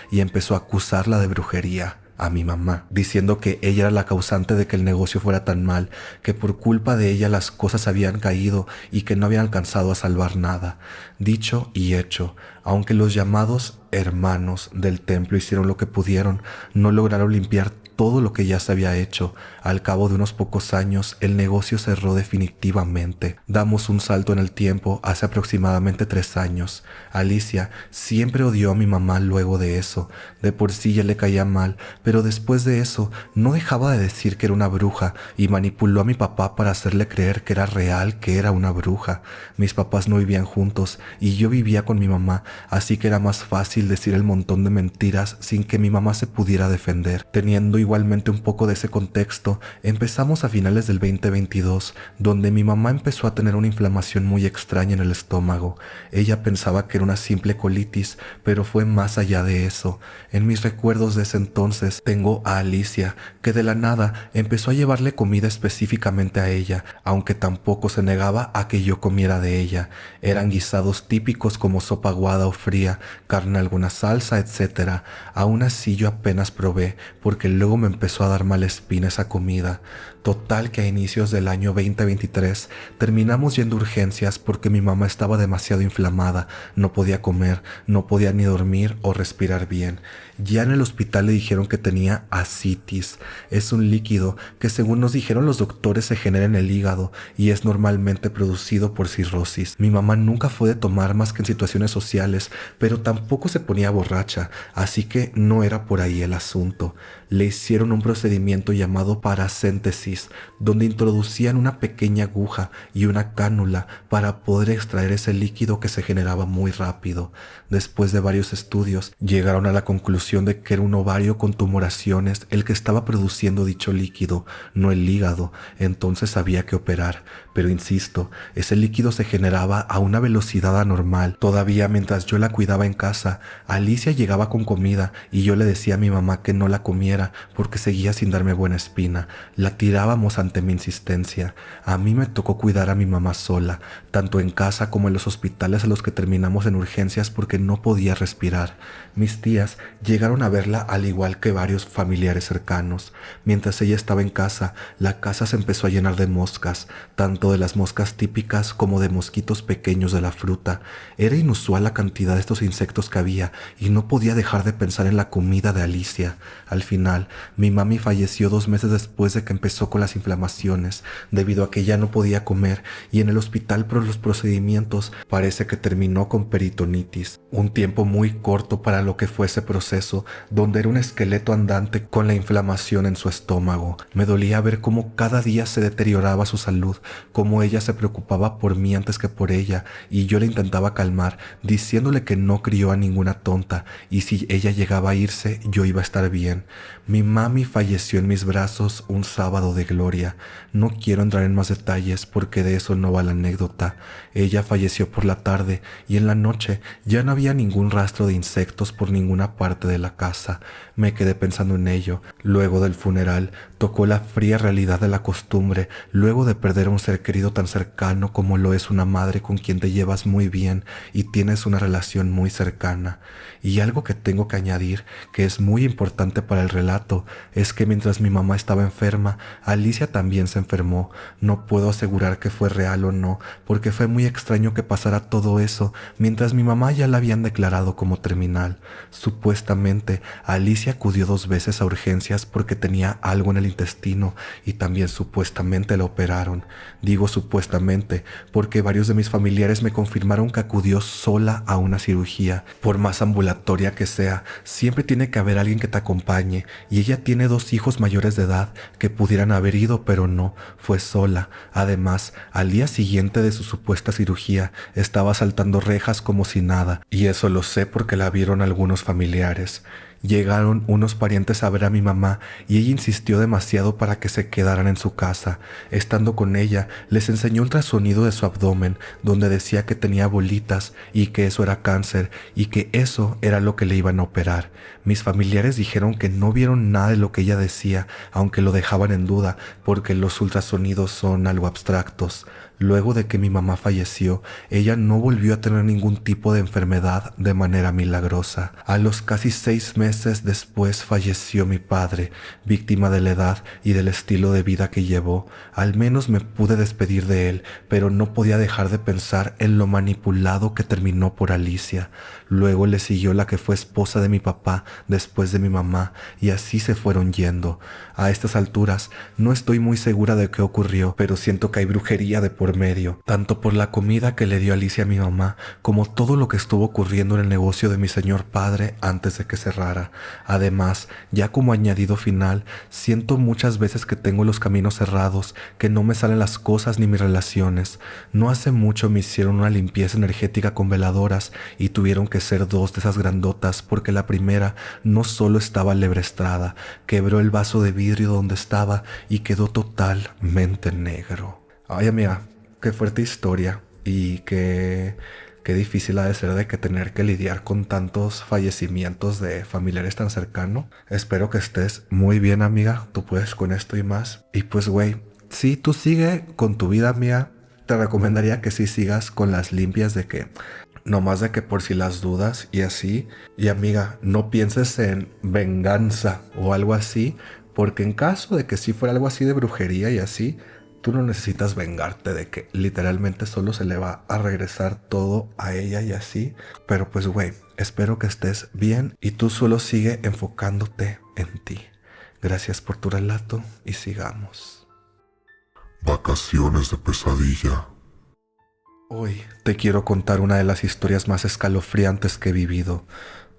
y empezó a acusarla de brujería a mi mamá, diciendo que ella era la causante de que el negocio fuera tan mal, que por culpa de ella las cosas habían caído y que no habían alcanzado a salvar nada. Dicho y hecho, aunque los llamados hermanos del templo hicieron lo que pudieron, no lograron limpiar todo lo que ya se había hecho. Al cabo de unos pocos años, el negocio cerró definitivamente. Damos un salto en el tiempo hace aproximadamente 3 años. Alicia siempre odió a mi mamá luego de eso. De por sí ya le caía mal, pero después de eso no dejaba de decir que era una bruja y manipuló a mi papá para hacerle creer que era real, que era una bruja. Mis papás no vivían juntos y yo vivía con mi mamá, así que era más fácil decir el montón de mentiras sin que mi mamá se pudiera defender. Teniendo igualmente un poco de ese contexto, empezamos a finales del 2022, donde mi mamá empezó a tener una inflamación muy extraña en el estómago. Ella pensaba que era una simple colitis, pero fue más allá de eso. En mis recuerdos de ese entonces tengo a Alicia, que de la nada empezó a llevarle comida específicamente a ella, aunque tampoco se negaba a que yo comiera de ella. Eran guisados típicos como sopa aguada o fría, carne alguna salsa, etc. Aún así yo apenas probé, porque luego me empezó a dar mala espina esa comida. Total que a inicios del año 2023 terminamos yendo a urgencias porque mi mamá estaba demasiado inflamada, no podía comer, no podía ni dormir o respirar bien. Ya en el hospital le dijeron que tenía ascitis. Es un líquido que, según nos dijeron los doctores, se genera en el hígado y es normalmente producido por cirrosis. Mi mamá nunca fue de tomar más que en situaciones sociales, pero tampoco se ponía borracha, así que no era por ahí el asunto. Le hicieron un procedimiento llamado paracéntesis, donde introducían una pequeña aguja y una cánula para poder extraer ese líquido que se generaba muy rápido. Después de varios estudios, llegaron a la conclusión de que era un ovario con tumoraciones el que estaba produciendo dicho líquido, no el hígado. Entonces había que operar. Pero insisto, ese líquido se generaba a una velocidad anormal. Todavía mientras yo la cuidaba en casa, Alicia llegaba con comida y yo le decía a mi mamá que no la comiera porque seguía sin darme buena espina. La tirábamos ante mi insistencia. A mí me tocó cuidar a mi mamá sola, tanto en casa como en los hospitales a los que terminamos en urgencias porque no podía respirar. Mis tías llegaron a verla al igual que varios familiares cercanos. Mientras ella estaba en casa, la casa se empezó a llenar de moscas, tanto de las moscas típicas como de mosquitos pequeños de la fruta. Era inusual la cantidad de estos insectos que había y no podía dejar de pensar en la comida de Alicia. Al final, mi mami falleció 2 meses después de que empezó con las inflamaciones, debido a que ya no podía comer y en el hospital por los procedimientos parece que terminó con peritonitis. Un tiempo muy corto para lo que fue ese proceso, donde era un esqueleto andante con la inflamación en su estómago. Me dolía ver cómo cada día se deterioraba su salud, cómo ella se preocupaba por mí antes que por ella, y yo le intentaba calmar, diciéndole que no crió a ninguna tonta, y si ella llegaba a irse, yo iba a estar bien. Mi mami falleció en mis brazos tuvimos un sábado de gloria. No quiero entrar en más detalles porque de eso no va la anécdota. Ella falleció por la tarde y en la noche ya no había ningún rastro de insectos por ninguna parte de la casa. Me quedé pensando en ello. Luego del funeral tocó la fría realidad de la costumbre, luego de perder a un ser querido tan cercano como lo es una madre con quien te llevas muy bien y tienes una relación muy cercana. Y algo que tengo que añadir, que es muy importante para el relato, es que mientras mi mamá estaba enferma, Alicia también se enfermó. No puedo asegurar que fue real o no, porque fue muy extraño que pasara todo eso mientras mi mamá ya la habían declarado como terminal. Supuestamente, Alicia acudió 2 veces a urgencias porque tenía algo en el intestino y también supuestamente la operaron. Digo supuestamente porque varios de mis familiares me confirmaron que acudió sola a una cirugía. Por más ambulatoria que sea, siempre tiene que haber alguien que te acompañe, y ella tiene 2 hijos mayores de edad que pudieran haber ido, pero no, fue sola. Además, al día siguiente de su supuesta cirugía, estaba saltando rejas como si nada, y eso lo sé porque la vieron algunos familiares. Llegaron unos parientes a ver a mi mamá y ella insistió demasiado para que se quedaran en su casa. Estando con ella, les enseñó un ultrasonido de su abdomen donde decía que tenía bolitas y que eso era cáncer y que eso era lo que le iban a operar. Mis familiares dijeron que no vieron nada de lo que ella decía, aunque lo dejaban en duda porque los ultrasonidos son algo abstractos. Luego de que mi mamá falleció, ella no volvió a tener ningún tipo de enfermedad de manera milagrosa. A los casi 6 meses después falleció mi padre, víctima de la edad y del estilo de vida que llevó. Al menos me pude despedir de él, pero no podía dejar de pensar en lo manipulado que terminó por Alicia. Luego le siguió la que fue esposa de mi papá después de mi mamá, y así se fueron yendo. A estas alturas no estoy muy segura de qué ocurrió, pero siento que hay brujería de por medio, tanto por la comida que le dio Alicia a mi mamá, como todo lo que estuvo ocurriendo en el negocio de mi señor padre antes de que cerrara. Además, ya como añadido final, siento muchas veces que tengo los caminos cerrados, que no me salen las cosas ni mis relaciones. No hace mucho me hicieron una limpieza energética con veladoras y tuvieron que ser 2 de esas grandotas porque la primera no solo estaba lebrestrada, quebró el vaso de vidrio donde estaba y quedó totalmente negro. Ay, amiga, qué fuerte historia y qué difícil ha de ser de que tener que lidiar con tantos fallecimientos de familiares tan cercanos. Espero que estés muy bien, amiga. Tú puedes con esto y más. Y pues, güey, sí, tú sigue con tu vida, amiga. Te recomendaría que sí sigas con las limpias de que no más de que por si las dudas y así. Y amiga, no pienses en venganza o algo así, porque en caso de que sí fuera algo así de brujería y así, tú no necesitas vengarte de que literalmente solo se le va a regresar todo a ella y así. Pero pues güey, espero que estés bien y tú solo sigue enfocándote en ti. Gracias por tu relato y sigamos. Vacaciones de pesadilla. Hoy te quiero contar una de las historias más escalofriantes que he vivido.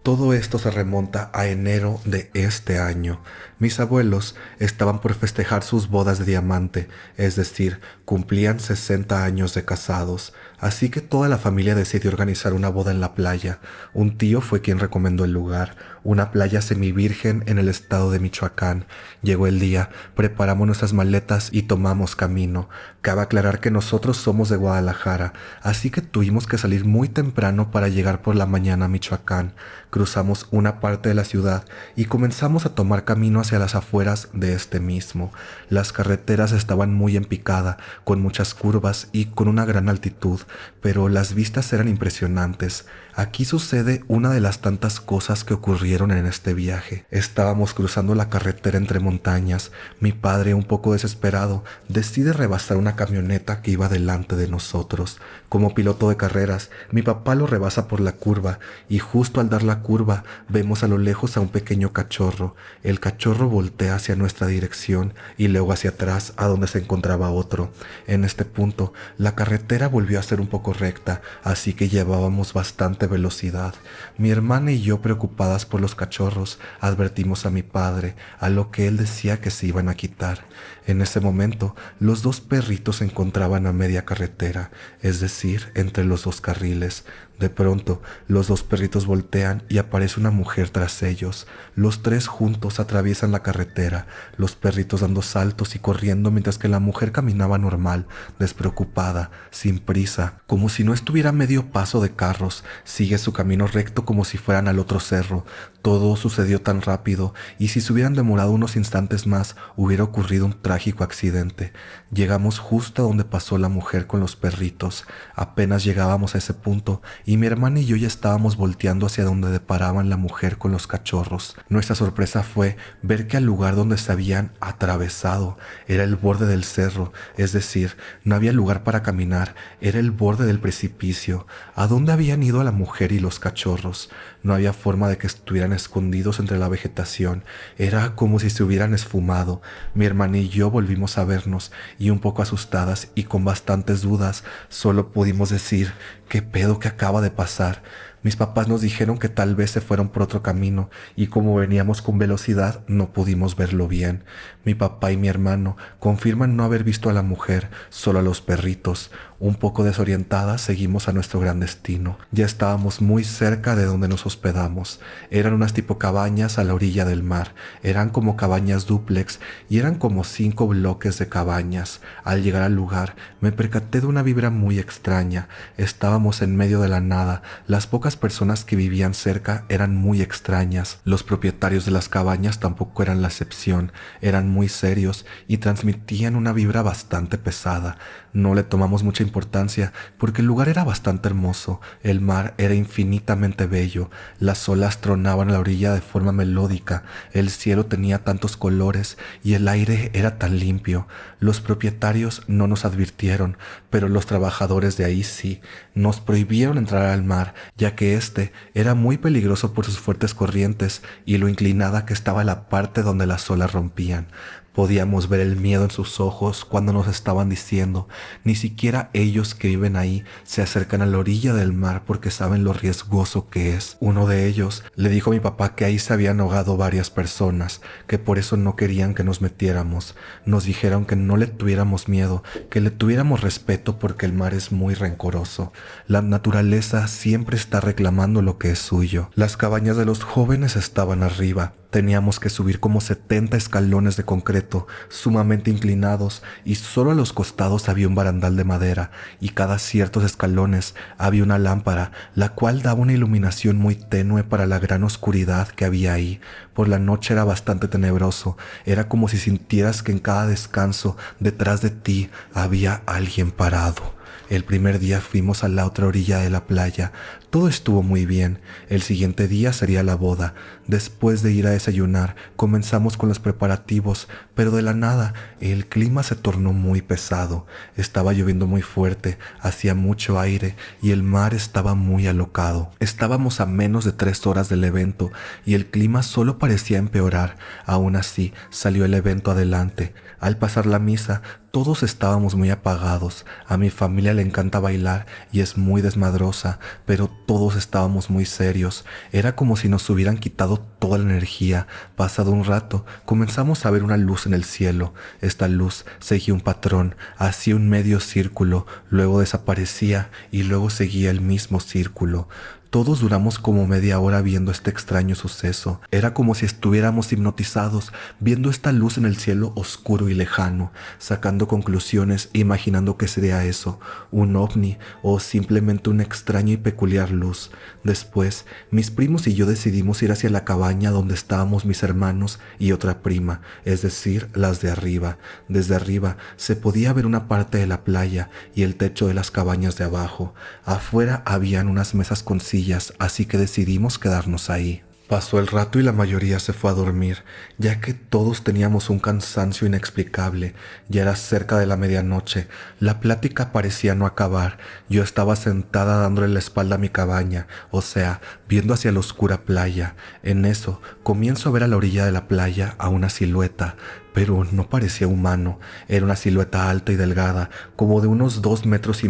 Todo esto se remonta a enero de este año. Mis abuelos estaban por festejar sus bodas de diamante, es decir, cumplían 60 años de casados, así que toda la familia decidió organizar una boda en la playa. Un tío fue quien recomendó el lugar, una playa semivirgen en el estado de Michoacán. Llegó el día, preparamos nuestras maletas y tomamos camino. Cabe aclarar que nosotros somos de Guadalajara, así que tuvimos que salir muy temprano para llegar por la mañana a Michoacán. Cruzamos una parte de la ciudad y comenzamos a tomar camino hacia las afueras de este mismo. Las carreteras estaban muy en picada, con muchas curvas y con una gran altitud, pero las vistas eran impresionantes. Aquí sucede una de las tantas cosas que ocurrieron en este viaje. Estábamos cruzando la carretera entre montañas. Mi padre, un poco desesperado, decide rebasar una camioneta que iba delante de nosotros. Como piloto de carreras, mi papá lo rebasa por la curva y justo al dar la curva vemos a lo lejos a un pequeño cachorro. El cachorro voltea hacia nuestra dirección y luego hacia atrás a donde se encontraba otro. En este punto, la carretera volvió a ser un poco recta, así que llevábamos bastante velocidad. Mi hermana y yo, preocupadas por los cachorros, advertimos a mi padre, a lo que él decía que se iban a quitar. En ese momento, los 2 perritos se encontraban a media carretera, es decir, entre los 2 carriles. De pronto, los 2 perritos voltean y aparece una mujer tras ellos. Los tres juntos atraviesan la carretera, los perritos dando saltos y corriendo mientras que la mujer caminaba normal, despreocupada, sin prisa, como si no estuviera a medio paso de carros. Sigue su camino recto como si fueran al otro cerro. Todo sucedió tan rápido y si se hubieran demorado unos instantes más hubiera ocurrido un trágico accidente. Llegamos justo a donde pasó la mujer con los perritos. Apenas llegábamos a ese punto y mi hermana y yo ya estábamos volteando hacia donde deparaban la mujer con los cachorros. Nuestra sorpresa fue ver que al lugar donde se habían atravesado era el borde del cerro, es decir, no había lugar para caminar, era el borde del precipicio. ¿A dónde habían ido la mujer y los cachorros? No había forma de que estuvieran escondidos entre la vegetación. Era como si se hubieran esfumado. Mi hermana y yo volvimos a vernos y un poco asustadas y con bastantes dudas, solo pudimos decir: ¿qué pedo que acaba de pasar? Mis papás nos dijeron que tal vez se fueron por otro camino y como veníamos con velocidad no pudimos verlo bien. Mi papá y mi hermano confirman no haber visto a la mujer, solo a los perritos. Un poco desorientadas seguimos a nuestro gran destino. Ya estábamos muy cerca de donde nos hospedamos. Eran unas tipo cabañas a la orilla del mar. Eran como cabañas dúplex y eran como 5 bloques de cabañas. Al llegar al lugar me percaté de una vibra muy extraña. Estábamos en medio de la nada. Las pocas personas que vivían cerca eran muy extrañas. Los propietarios de las cabañas tampoco eran la excepción. Eran muy serios y transmitían una vibra bastante pesada. No le tomamos mucha importancia porque el lugar era bastante hermoso. El mar era infinitamente bello. Las olas tronaban a la orilla de forma melódica. El cielo tenía tantos colores y el aire era tan limpio. Los propietarios no nos advirtieron, pero los trabajadores de ahí sí. Nos prohibieron entrar al mar, ya que este era muy peligroso por sus fuertes corrientes y lo inclinada que estaba la parte donde las olas rompían. Podíamos ver el miedo en sus ojos cuando nos estaban diciendo: ni siquiera ellos que viven ahí se acercan a la orilla del mar porque saben lo riesgoso que es. Uno de ellos le dijo a mi papá que ahí se habían ahogado varias personas, que por eso no querían que nos metiéramos. Nos dijeron que no le tuviéramos miedo, que le tuviéramos respeto porque el mar es muy rencoroso. La naturaleza siempre está reclamando lo que es suyo. Las cabañas de los jóvenes estaban arriba. Teníamos que subir como 70 escalones de concreto, sumamente inclinados, y solo a los costados había un barandal de madera, y cada ciertos escalones había una lámpara, la cual daba una iluminación muy tenue para la gran oscuridad que había ahí. Por la noche era bastante tenebroso, era como si sintieras que en cada descanso detrás de ti había alguien parado. El primer día fuimos a la otra orilla de la playa. Todo estuvo muy bien. El siguiente día sería la boda. Después de ir a desayunar, comenzamos con los preparativos, pero de la nada el clima se tornó muy pesado. Estaba lloviendo muy fuerte, hacía mucho aire y el mar estaba muy alocado. Estábamos a menos de 3 horas del evento y el clima solo parecía empeorar. Aún así, salió el evento adelante. Al pasar la misa, todos estábamos muy apagados. A mi familia le encanta bailar y es muy desmadrosa, pero todos estábamos muy serios. Era como si nos hubieran quitado toda la energía. Pasado un rato, comenzamos a ver una luz en el cielo. Esta luz seguía un patrón, hacía un medio círculo, luego desaparecía y luego seguía el mismo círculo. Todos duramos como media hora viendo este extraño suceso. Era como si estuviéramos hipnotizados, viendo esta luz en el cielo oscuro y lejano, sacando conclusiones e imaginando que sería eso, un ovni o simplemente una extraña y peculiar luz. Después, mis primos y yo decidimos ir hacia la cabaña donde estábamos mis hermanos y otra prima, es decir, las de arriba. Desde arriba se podía ver una parte de la playa y el techo de las cabañas de abajo. Afuera habían unas mesas con sillas, así que decidimos quedarnos ahí. Pasó el rato y la mayoría se fue a dormir, ya que todos teníamos un cansancio inexplicable. Ya era cerca de la medianoche. La plática parecía no acabar. Yo estaba sentada dándole la espalda a mi cabaña, o sea, viendo hacia la oscura playa. En eso, comienzo a ver a la orilla de la playa a una silueta. pero no parecía humano. Era una silueta alta y delgada, como de unos 2,5 metros,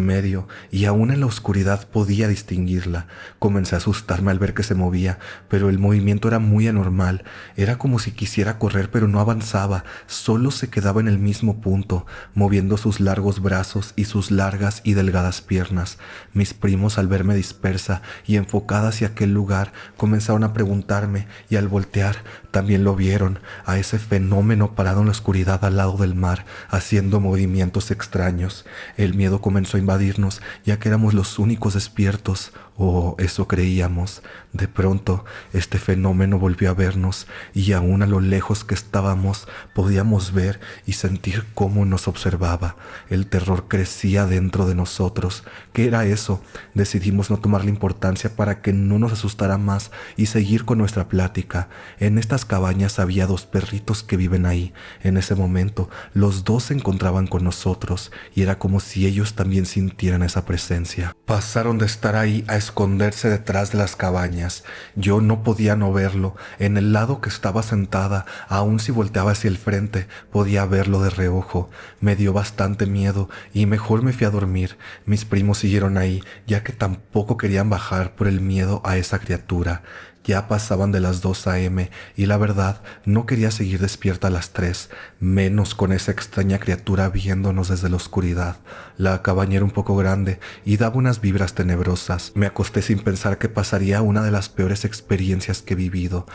y aún en la oscuridad podía distinguirla. Comencé a asustarme al ver que se movía, pero el movimiento era muy anormal. Era como si quisiera correr, pero no avanzaba, solo se quedaba en el mismo punto, moviendo sus largos brazos y sus largas y delgadas piernas. Mis primos, al verme dispersa y enfocada hacia aquel lugar, comenzaron a preguntarme, y al voltear también lo vieron, a ese fenómeno parado en la oscuridad al lado del mar, haciendo movimientos extraños. El miedo comenzó a invadirnos, ya que éramos los únicos despiertos, o eso creíamos. De pronto, este fenómeno volvió a vernos, y aún a lo lejos que estábamos, podíamos ver y sentir cómo nos observaba. El terror crecía dentro de nosotros. ¿Qué era eso? Decidimos no tomarle importancia para que no nos asustara más y seguir con nuestra plática. En estas cabañas había 2 perritos que viven ahí. En ese momento, los 2 se encontraban con nosotros, y era como si ellos también sintieran esa presencia. Pasaron de estar ahí a esconderse detrás de las cabañas. Yo no podía no verlo. En el lado que estaba sentada, aun si volteaba hacia el frente, podía verlo de reojo. Me dio bastante miedo y mejor me fui a dormir. Mis primos siguieron ahí, ya que tampoco querían bajar por el miedo a esa criatura. Ya pasaban de las 2 a.m. y la verdad no quería seguir despierta a las 3, menos con esa extraña criatura viéndonos desde la oscuridad. La cabaña era un poco grande y daba unas vibras tenebrosas. Me acosté sin pensar que pasaría una de las peores experiencias que he vivido.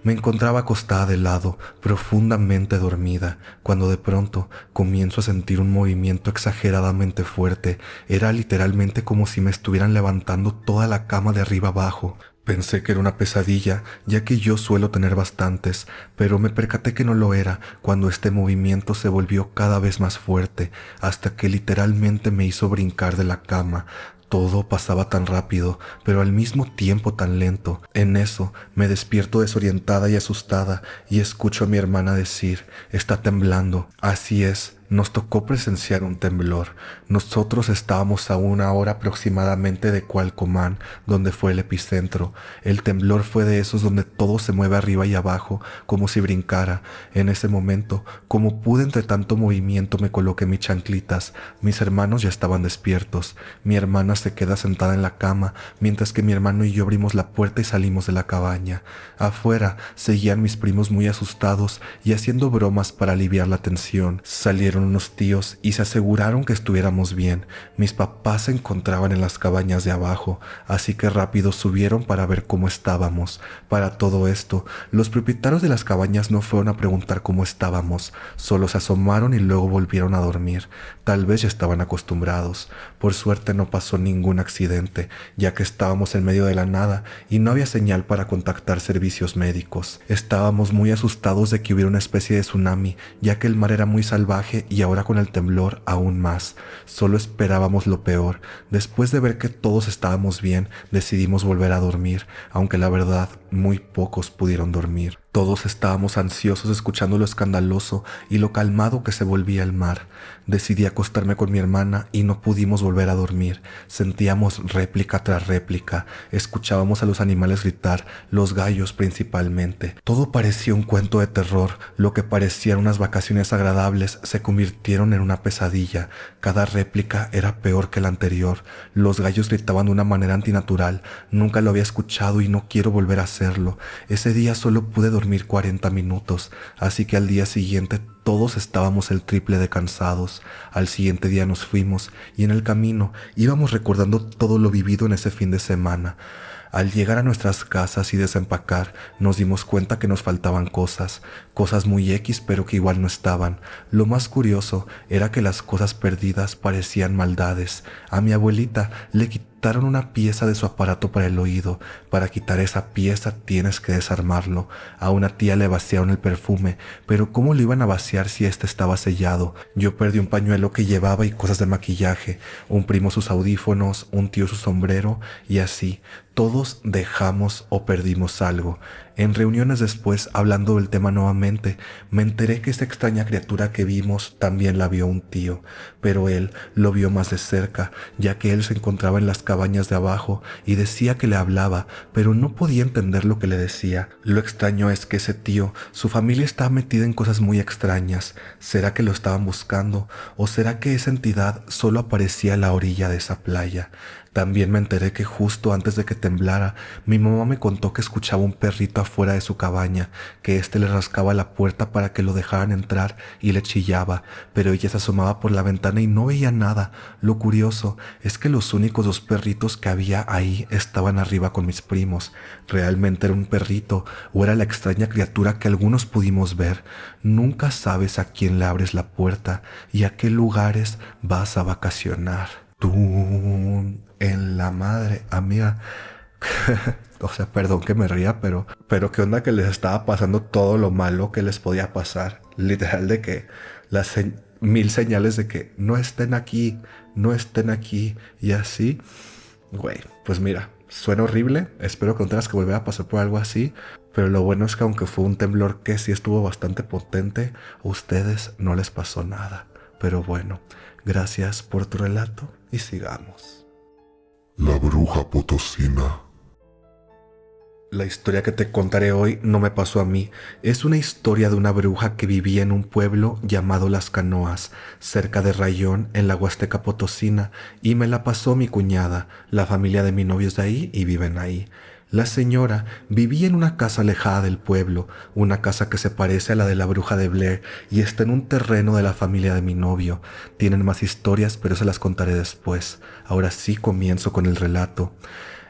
Me encontraba acostada de lado, profundamente dormida, cuando de pronto comienzo a sentir un movimiento exageradamente fuerte. Era literalmente como si me estuvieran levantando toda la cama de arriba abajo. Pensé que era una pesadilla, ya que yo suelo tener bastantes, pero me percaté que no lo era cuando este movimiento se volvió cada vez más fuerte, hasta que literalmente me hizo brincar de la cama. Todo pasaba tan rápido, pero al mismo tiempo tan lento. En eso me despierto desorientada y asustada y escucho a mi hermana decir: «Está temblando». Así es. Nos tocó presenciar un temblor. Nosotros estábamos a 1 hora aproximadamente de Cualcomán, donde fue el epicentro. El temblor fue de esos donde todo se mueve arriba y abajo, como si brincara. En ese momento, como pude entre tanto movimiento, me coloqué mis chanclitas. Mis hermanos ya estaban despiertos. Mi hermana se queda sentada en la cama, mientras que mi hermano y yo abrimos la puerta y salimos de la cabaña. Afuera seguían mis primos muy asustados y haciendo bromas para aliviar la tensión. Salieron unos tíos y se aseguraron que estuviéramos bien. Mis papás se encontraban en las cabañas de abajo, así que rápido subieron para ver cómo estábamos. Para todo esto, los propietarios de las cabañas no fueron a preguntar cómo estábamos, solo se asomaron y luego volvieron a dormir. Tal vez ya estaban acostumbrados. Por suerte no pasó ningún accidente, ya que estábamos en medio de la nada y no había señal para contactar servicios médicos. Estábamos muy asustados de que hubiera una especie de tsunami, ya que el mar era muy salvaje y ahora con el temblor aún más. Solo esperábamos lo peor. Después de ver que todos estábamos bien, decidimos volver a dormir, aunque la verdad, muy pocos pudieron dormir. Todos estábamos ansiosos escuchando lo escandaloso y lo calmado que se volvía el mar. Decidí acostarme con mi hermana y no pudimos volver a dormir. Sentíamos réplica tras réplica. Escuchábamos a los animales gritar, los gallos principalmente. Todo parecía un cuento de terror. Lo que parecían unas vacaciones agradables se convirtieron en una pesadilla. Cada réplica era peor que la anterior. Los gallos gritaban de una manera antinatural. Nunca lo había escuchado y no quiero volver a hacerlo. Ese día solo pude dormir 40 minutos, así que al día siguiente todos estábamos el triple de cansados. Al siguiente día nos fuimos y en el camino íbamos recordando todo lo vivido en ese fin de semana. Al llegar a nuestras casas y desempacar, nos dimos cuenta que nos faltaban cosas muy X, pero que igual no estaban. Lo más curioso era que las cosas perdidas parecían maldades. A mi abuelita le quitaron una pieza de su aparato para el oído. Para quitar esa pieza tienes que desarmarlo. A una tía le vaciaron el perfume, pero ¿cómo lo iban a vaciar si este estaba sellado? Yo perdí un pañuelo que llevaba y cosas de maquillaje, un primo sus audífonos, un tío su sombrero y así. Todos dejamos o perdimos algo. En reuniones después, hablando del tema nuevamente, me enteré que esa extraña criatura que vimos también la vio un tío, pero él lo vio más de cerca, ya que él se encontraba en las cabañas de abajo y decía que le hablaba, pero no podía entender lo que le decía. Lo extraño es que ese tío, su familia estaba metida en cosas muy extrañas. ¿Será que lo estaban buscando? ¿O será que esa entidad solo aparecía a la orilla de esa playa? También me enteré que justo antes de que temblara, mi mamá me contó que escuchaba un perrito afuera de su cabaña, que éste le rascaba la puerta para que lo dejaran entrar y le chillaba, pero ella se asomaba por la ventana y no veía nada. Lo curioso es que los únicos dos perritos que había ahí estaban arriba con mis primos. ¿Realmente era un perrito o era la extraña criatura que algunos pudimos ver? Nunca sabes a quién le abres la puerta y a qué lugares vas a vacacionar. Tú, en la madre, amiga. O sea, perdón que me ría, pero qué onda que les estaba pasando todo lo malo que les podía pasar. Literal de que mil señales de que no estén aquí, no estén aquí y así. Güey, pues mira, suena horrible. Espero que no tengas que volver a pasar por algo así. Pero lo bueno es que aunque fue un temblor que sí estuvo bastante potente, a ustedes no les pasó nada. Pero bueno, gracias por tu relato y sigamos. La bruja potosina. La historia que te contaré hoy no me pasó a mí. Es una historia de una bruja que vivía en un pueblo llamado Las Canoas, cerca de Rayón, en la Huasteca Potosina, y me la pasó mi cuñada. La familia de mi novio es de ahí y viven ahí. La señora vivía en una casa alejada del pueblo, una casa que se parece a la de la bruja de Blair y está en un terreno de la familia de mi novio. Tienen más historias, pero se las contaré después. Ahora sí comienzo con el relato.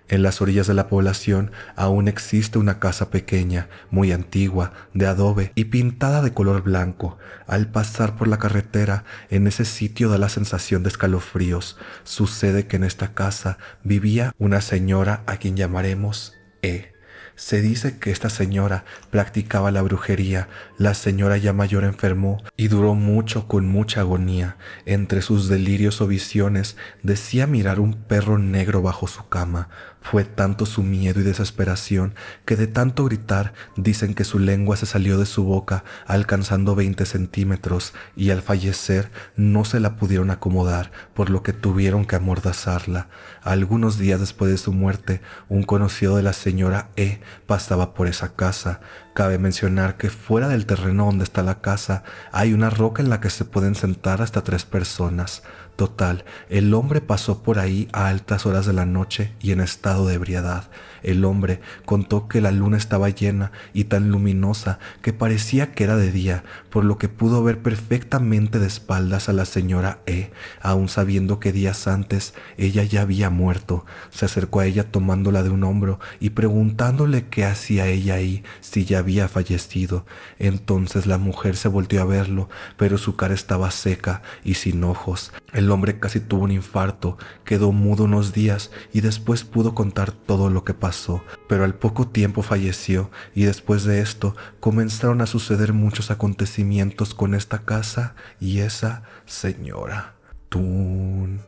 En las orillas de la población aún existe una casa pequeña, muy antigua, de adobe y pintada de color blanco. Al pasar por la carretera, en ese sitio da la sensación de escalofríos. Sucede que en esta casa vivía una señora a quien llamaremos E. Se dice que esta señora practicaba la brujería. La señora ya mayor enfermó y duró mucho con mucha agonía. Entre sus delirios o visiones decía mirar un perro negro bajo su cama. Fue tanto su miedo y desesperación que de tanto gritar dicen que su lengua se salió de su boca alcanzando 20 centímetros y al fallecer no se la pudieron acomodar, por lo que tuvieron que amordazarla. Algunos días después de su muerte, un conocido de la señora E pasaba por esa casa. Cabe mencionar que fuera del terreno donde está la casa hay una roca en la que se pueden sentar hasta 3 personas. Total, el hombre pasó por ahí a altas horas de la noche y en estado de ebriedad. El hombre contó que la luna estaba llena y tan luminosa que parecía que era de día, por lo que pudo ver perfectamente de espaldas a la señora E, aun sabiendo que días antes ella ya había muerto. Se acercó a ella tomándola de un hombro y preguntándole qué hacía ella ahí, si ya había fallecido. Entonces la mujer se volteó a verlo, pero su cara estaba seca y sin ojos. El hombre casi tuvo un infarto, quedó mudo unos días y después pudo contar todo lo que pasó, pero al poco tiempo falleció y después de esto comenzaron a suceder muchos acontecimientos con esta casa y esa señora.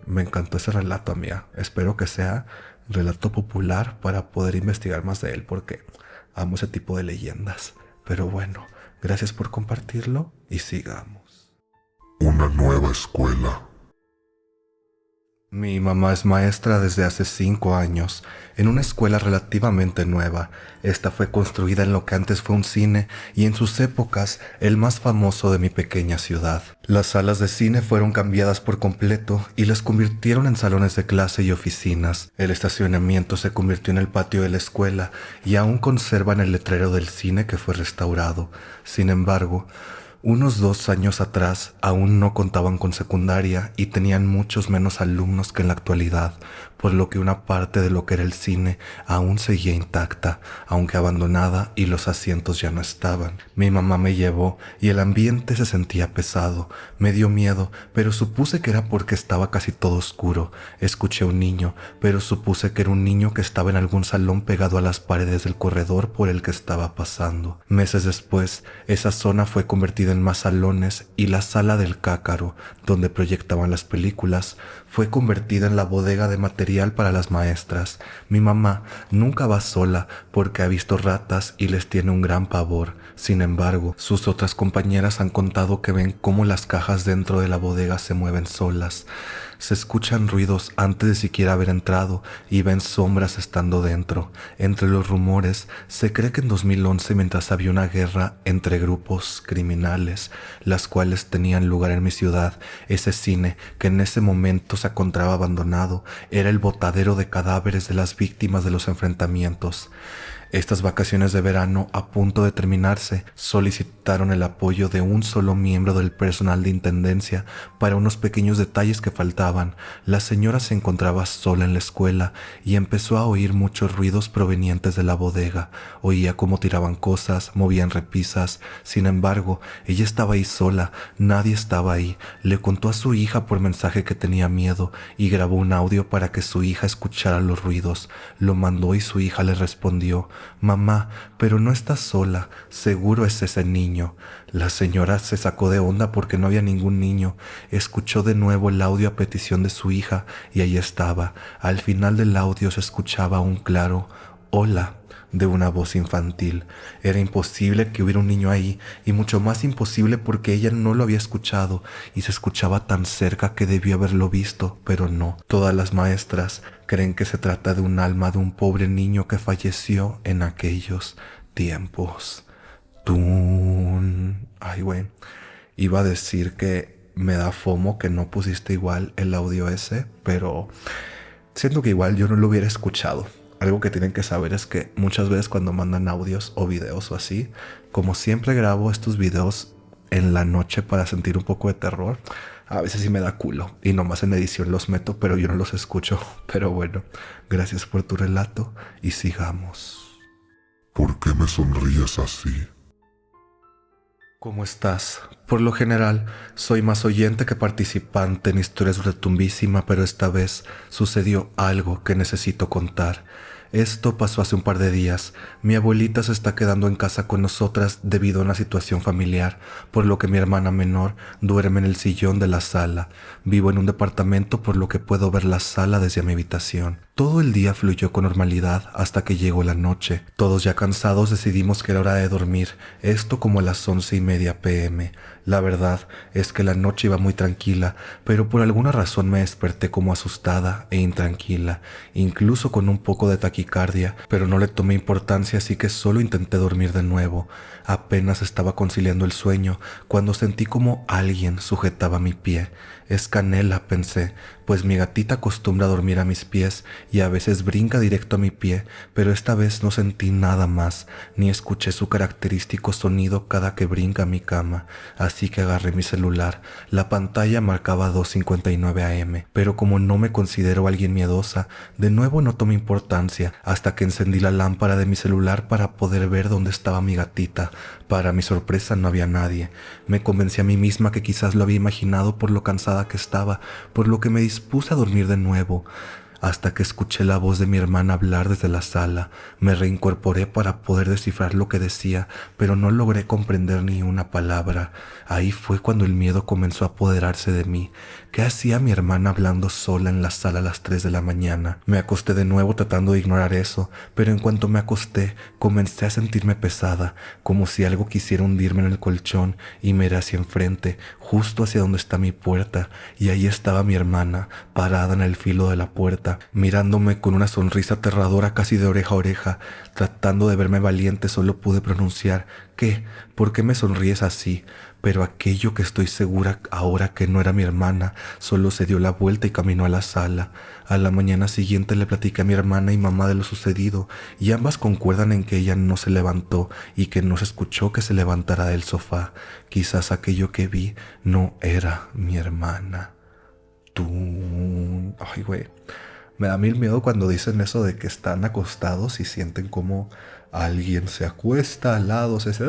Me encantó ese relato, amiga. Espero que sea relato popular para poder investigar más de él porque amo ese tipo de leyendas. Pero bueno, gracias por compartirlo y sigamos. Una nueva escuela. Mi mamá es maestra desde hace 5 años, en una escuela relativamente nueva. Esta fue construida en lo que antes fue un cine y en sus épocas el más famoso de mi pequeña ciudad. Las salas de cine fueron cambiadas por completo y las convirtieron en salones de clase y oficinas. El estacionamiento se convirtió en el patio de la escuela y aún conservan el letrero del cine que fue restaurado. Sin embargo, unos 2 años atrás aún no contaban con secundaria y tenían muchos menos alumnos que en la actualidad, por lo que una parte de lo que era el cine aún seguía intacta, aunque abandonada y los asientos ya no estaban. Mi mamá me llevó y el ambiente se sentía pesado. Me dio miedo, pero supuse que era porque estaba casi todo oscuro. Escuché a un niño, pero supuse que era un niño que estaba en algún salón pegado a las paredes del corredor por el que estaba pasando. Meses después, esa zona fue convertida en más salones y la sala del cácaro, donde proyectaban las películas, fue convertida en la bodega de material para las maestras. Mi mamá nunca va sola porque ha visto ratas y les tiene un gran pavor. Sin embargo, sus otras compañeras han contado que ven cómo las cajas dentro de la bodega se mueven solas. Se escuchan ruidos antes de siquiera haber entrado y ven sombras estando dentro. Entre los rumores, se cree que en 2011, mientras había una guerra entre grupos criminales, las cuales tenían lugar en mi ciudad, ese cine, que en ese momento se encontraba abandonado, era el botadero de cadáveres de las víctimas de los enfrentamientos. Estas vacaciones de verano, a punto de terminarse, solicitaron el apoyo de un solo miembro del personal de intendencia para unos pequeños detalles que faltaban. La señora se encontraba sola en la escuela y empezó a oír muchos ruidos provenientes de la bodega. Oía cómo tiraban cosas, movían repisas. Sin embargo, ella estaba ahí sola, nadie estaba ahí. Le contó a su hija por mensaje que tenía miedo y grabó un audio para que su hija escuchara los ruidos. Lo mandó y su hija le respondió: «Mamá, pero no estás sola, seguro es ese niño». La señora se sacó de onda porque no había ningún niño. Escuchó de nuevo el audio a petición de su hija y ahí estaba. Al final del audio se escuchaba un claro «Hola» de una voz infantil. Era imposible que hubiera un niño ahí, y mucho más imposible porque ella no lo había escuchado y se escuchaba tan cerca que debió haberlo visto, pero no. Todas las maestras creen que se trata de un alma de un pobre niño que falleció en aquellos tiempos. ¡Tun! Ay, güey. Iba a decir que me da fomo que no pusiste igual el audio ese, pero siento que igual yo no lo hubiera escuchado. Algo que tienen que saber es que muchas veces cuando mandan audios o videos o así, como siempre grabo estos videos en la noche para sentir un poco de terror, a veces sí me da culo y nomás en edición los meto, pero yo no los escucho. Pero bueno, gracias por tu relato y sigamos. ¿Por qué me sonríes así? ¿Cómo estás? Por lo general, soy más oyente que participante en historias retumbísima, pero esta vez sucedió algo que necesito contar. Esto pasó hace un par de días. Mi abuelita se está quedando en casa con nosotras debido a una situación familiar, por lo que mi hermana menor duerme en el sillón de la sala. Vivo en un departamento, por lo que puedo ver la sala desde mi habitación. Todo el día fluyó con normalidad hasta que llegó la noche. Todos ya cansados decidimos que era hora de dormir, esto como a las 11:30 p.m. La verdad es que la noche iba muy tranquila, pero por alguna razón me desperté como asustada e intranquila, incluso con un poco de taquicardia, pero no le tomé importancia, así que solo intenté dormir de nuevo. Apenas estaba conciliando el sueño cuando sentí como alguien sujetaba mi pie. Es Canela, pensé, pues mi gatita acostumbra a dormir a mis pies y a veces brinca directo a mi pie, pero esta vez no sentí nada más, ni escuché su característico sonido cada que brinca a mi cama, así que agarré mi celular. La pantalla marcaba 2:59 a.m., pero como no me considero alguien miedosa, de nuevo no tomé importancia hasta que encendí la lámpara de mi celular para poder ver dónde estaba mi gatita. Para mi sorpresa no había nadie. Me convencí a mí misma que quizás lo había imaginado por lo cansada que estaba, por lo que me dispuse a dormir de nuevo, hasta que escuché la voz de mi hermana hablar desde la sala. Me reincorporé para poder descifrar lo que decía, pero no logré comprender ni una palabra. Ahí fue cuando el miedo comenzó a apoderarse de mí. ¿Qué hacía mi hermana hablando sola en la sala a las 3 de la mañana? Me acosté de nuevo tratando de ignorar eso, pero en cuanto me acosté, comencé a sentirme pesada, como si algo quisiera hundirme en el colchón, y miré hacia enfrente, justo hacia donde está mi puerta, y ahí estaba mi hermana, parada en el filo de la puerta, mirándome con una sonrisa aterradora casi de oreja a oreja. Tratando de verme valiente, solo pude pronunciar: «¿Qué? ¿Por qué me sonríes así?». Pero aquello que estoy segura ahora que no era mi hermana, solo se dio la vuelta y caminó a la sala. A la mañana siguiente le platiqué a mi hermana y mamá de lo sucedido, y ambas concuerdan en que ella no se levantó y que no se escuchó que se levantara del sofá. Quizás aquello que vi no era mi hermana. Tú... Ay, güey. Me da mil miedo cuando dicen eso de que están acostados y sienten como alguien se acuesta al lado, se hace...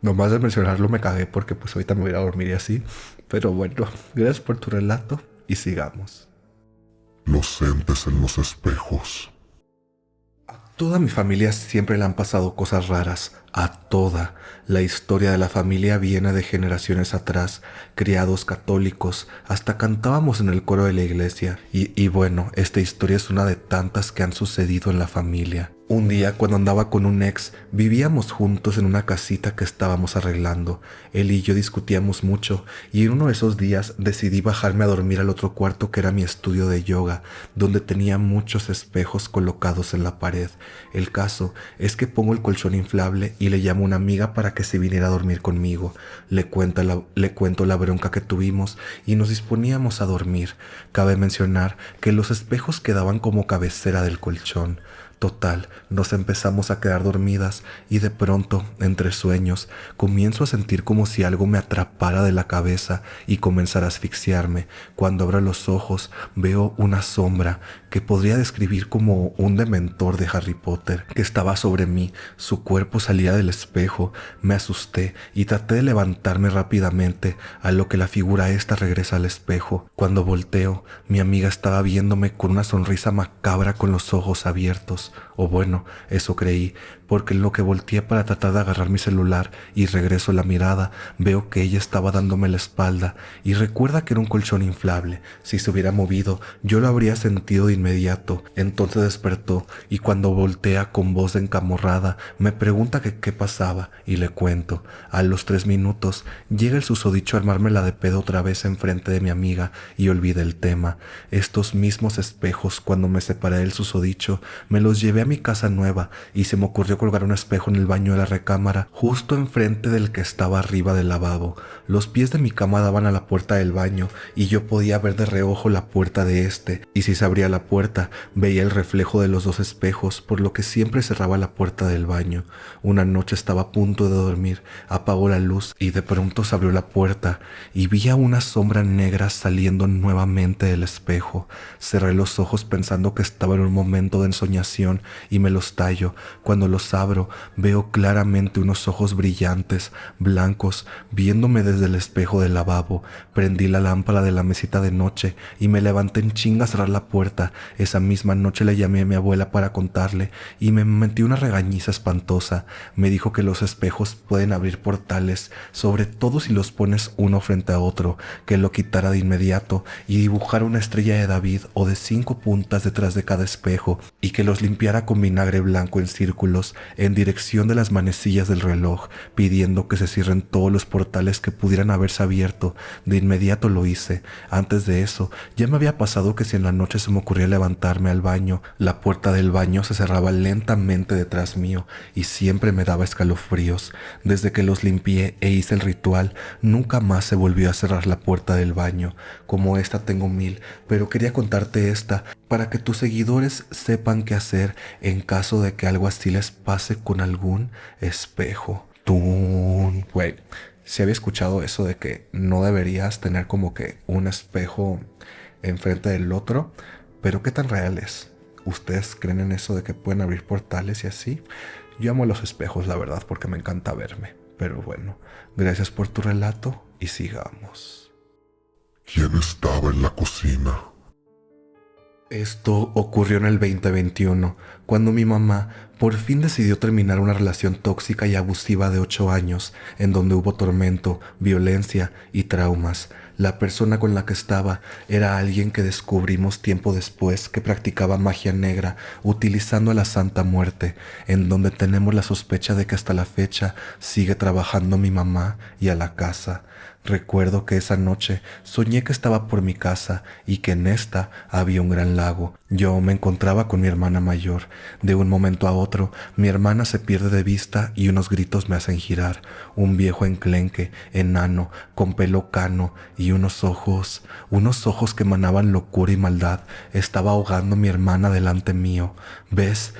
Nomás de mencionarlo me cagué porque pues ahorita me voy a ir a dormir y así. Pero bueno, gracias por tu relato y sigamos. Los entes en los espejos. Toda mi familia siempre le han pasado cosas raras, a toda. La historia de la familia viene de generaciones atrás, criados católicos, hasta cantábamos en el coro de la iglesia. Y bueno, esta historia es una de tantas que han sucedido en la familia. Un día, cuando andaba con un ex, vivíamos juntos en una casita que estábamos arreglando. Él y yo discutíamos mucho y en uno de esos días decidí bajarme a dormir al otro cuarto que era mi estudio de yoga, donde tenía muchos espejos colocados en la pared. El caso es que pongo el colchón inflable y le llamo a una amiga para que se viniera a dormir conmigo. Le cuento la bronca que tuvimos y nos disponíamos a dormir. Cabe mencionar que los espejos quedaban como cabecera del colchón. Total, nos empezamos a quedar dormidas y de pronto, entre sueños, comienzo a sentir como si algo me atrapara de la cabeza y comenzara a asfixiarme. Cuando abro los ojos, veo una sombra que podría describir como un dementor de Harry Potter que estaba sobre mí. Su cuerpo salía del espejo. Me asusté y traté de levantarme rápidamente, a lo que la figura esta regresa al espejo. Cuando volteo, mi amiga estaba viéndome con una sonrisa macabra con los ojos abiertos. O bueno, eso creí, porque en lo que volteé para tratar de agarrar mi celular y regreso la mirada, veo que ella estaba dándome la espalda y recuerda que era un colchón inflable. Si se hubiera movido, yo lo habría sentido de inmediato. Entonces despertó y cuando voltea con voz encamorrada, me pregunta que qué pasaba y le cuento. A los 3 minutos llega el susodicho a armármela de pedo otra vez enfrente de mi amiga y olvidé el tema. Estos mismos espejos, cuando me separé del susodicho, me los llevé a mi casa nueva y se me ocurrió colgar un espejo en el baño de la recámara, justo enfrente del que estaba arriba del lavabo. Los pies de mi cama daban a la puerta del baño y yo podía ver de reojo la puerta de este, y si se abría la puerta, veía el reflejo de los 2 espejos, por lo que siempre cerraba la puerta del baño. Una noche estaba a punto de dormir, apagó la luz y de pronto se abrió la puerta y vi a una sombra negra saliendo nuevamente del espejo. Cerré los ojos pensando que estaba en un momento de ensoñación y me los tallo. Cuando los abro, veo claramente unos ojos brillantes, blancos, viéndome desde el espejo del lavabo. Prendí la lámpara de la mesita de noche y me levanté en chinga a cerrar la puerta. Esa misma noche le llamé a mi abuela para contarle y me metí una regañiza espantosa. Me dijo que los espejos pueden abrir portales, sobre todo si los pones uno frente a otro, que lo quitara de inmediato y dibujara una estrella de David o de 5 puntas detrás de cada espejo y que los limpiara con vinagre blanco en círculos en dirección de las manecillas del reloj, pidiendo que se cierren todos los portales que pudieran haberse abierto. De inmediato lo hice. Antes de eso, ya me había pasado que si en la noche se me ocurría levantarme al baño, la puerta del baño se cerraba lentamente detrás mío y siempre me daba escalofríos. Desde que los limpié e hice el ritual, nunca más se volvió a cerrar la puerta del baño. Como esta tengo 1000, pero quería contarte esta para que tus seguidores sepan qué hacer en caso de que algo así les pase con algún espejo. Güey, se había escuchado eso de que no deberías tener como que un espejo enfrente del otro, pero ¿qué tan real es? ¿Ustedes creen en eso de que pueden abrir portales y así? Yo amo los espejos, la verdad, porque me encanta verme. Pero bueno, gracias por tu relato y sigamos. ¿Quién estaba en la cocina? Esto ocurrió en el 2021, cuando mi mamá por fin decidió terminar una relación tóxica y abusiva de 8 años, en donde hubo tormento, violencia y traumas. La persona con la que estaba era alguien que descubrimos tiempo después que practicaba magia negra utilizando a la Santa Muerte, en donde tenemos la sospecha de que hasta la fecha sigue trabajando mi mamá y a la casa. Recuerdo que esa noche soñé que estaba por mi casa y que en esta había un gran lago. Yo me encontraba con mi hermana mayor. De un momento a otro, mi hermana se pierde de vista y unos gritos me hacen girar. Un viejo enclenque, enano, con pelo cano y unos ojos que emanaban locura y maldad, estaba ahogando a mi hermana delante mío. ¿Ves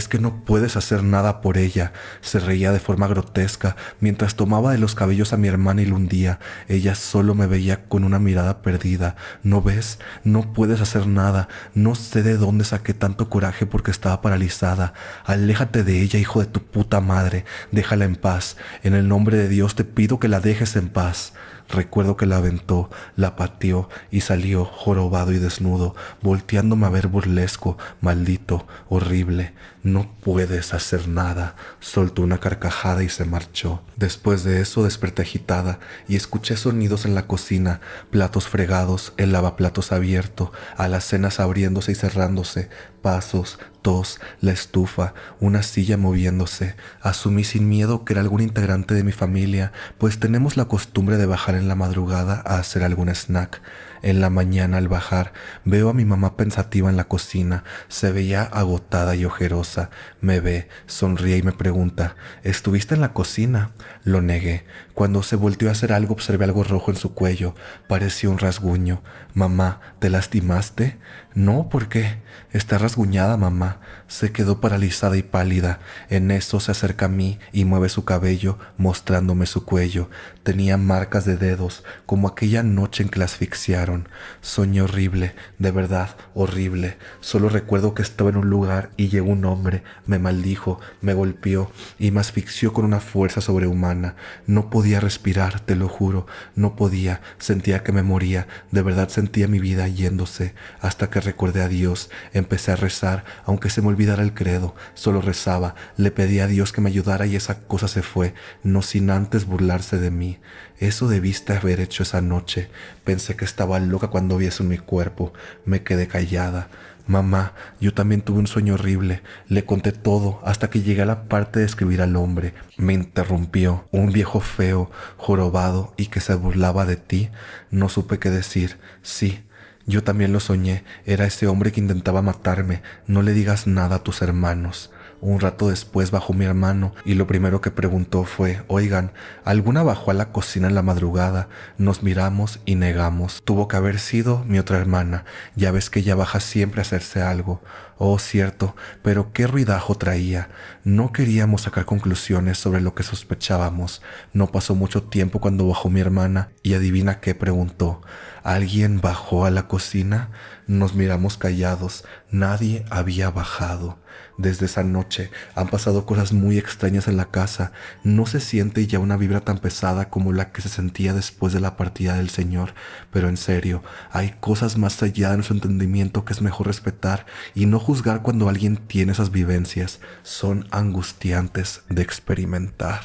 que no puedes hacer nada por ella? Se reía de forma grotesca mientras tomaba de los cabellos a mi hermana y la hundía. Ella solo me veía con una mirada perdida. ¿No ves? No puedes hacer nada. No sé de dónde saqué tanto coraje porque estaba paralizada. Aléjate de ella, hijo de tu puta madre. Déjala en paz. En el nombre de Dios te pido que la dejes en paz. Recuerdo que la aventó, la pateó y salió jorobado y desnudo, volteándome a ver burlesco, maldito, horrible. No puedes hacer nada. Soltó una carcajada y se marchó. Después de eso desperté agitada y escuché sonidos en la cocina, platos fregados, el lavaplatos abierto, alacenas abriéndose y cerrándose, pasos, tos, la estufa, una silla moviéndose. Asumí sin miedo que era algún integrante de mi familia, pues tenemos la costumbre de bajar en la madrugada a hacer algún snack. En la mañana al bajar veo a mi mamá pensativa en la cocina. Se veía agotada y ojerosa. Me ve, sonríe y me pregunta: ¿estuviste en la cocina? Lo negué. Cuando se volteó a hacer algo observé algo rojo en su cuello. Parecía un rasguño. Mamá, ¿te lastimaste? No, ¿por qué? Está rasguñada, mamá. Se quedó paralizada y pálida. En eso se acerca a mí y mueve su cabello, mostrándome su cuello. Tenía marcas de dedos, como aquella noche en que la asfixiaron. Soñé horrible, de verdad, horrible. Solo recuerdo que estaba en un lugar y llegó un hombre, me maldijo, me golpeó y me asfixió con una fuerza sobrehumana. No podía respirar, te lo juro, no podía. Sentía que me moría, de verdad sentía mi vida yéndose. Hasta que recordé a Dios, empecé a rezar, aunque se me olvidara el credo. Solo rezaba, le pedí a Dios que me ayudara y esa cosa se fue, no sin antes burlarse de mí. Eso debiste haber hecho esa noche. Pensé que estaba loca cuando vi eso en mi cuerpo. Me quedé callada. Mamá, yo también tuve un sueño horrible. Le conté todo hasta que llegué a la parte de escribir al hombre. Me interrumpió. Un viejo feo, jorobado y que se burlaba de ti. No supe qué decir. Sí, yo también lo soñé. Era ese hombre que intentaba matarme. No le digas nada a tus hermanos. Un rato después bajó mi hermano y lo primero que preguntó fue: oigan, ¿alguna bajó a la cocina en la madrugada? Nos miramos y negamos. Tuvo que haber sido mi otra hermana. Ya ves que ella baja siempre a hacerse algo. Oh, cierto, pero qué ruidajo traía. No queríamos sacar conclusiones sobre lo que sospechábamos. No pasó mucho tiempo cuando bajó mi hermana y adivina qué preguntó. ¿Alguien bajó a la cocina? Nos miramos callados. Nadie había bajado. Desde esa noche han pasado cosas muy extrañas en la casa. No se siente ya una vibra tan pesada como la que se sentía después de la partida del Señor. Pero en serio, hay cosas más allá de nuestro entendimiento que es mejor respetar y no juzgar cuando alguien tiene esas vivencias. Son angustiantes de experimentar.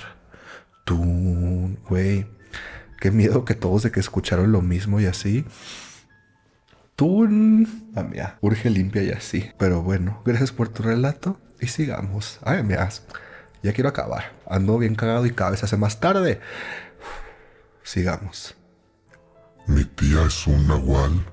Tú, güey, qué miedo que todos de que escucharon lo mismo y así. Tú, mía, urge limpia y así. Pero bueno, gracias por tu relato y sigamos. Ay, mía, ya quiero acabar. Ando bien cagado y cada vez se hace más tarde. Sigamos. Mi tía es un nahual.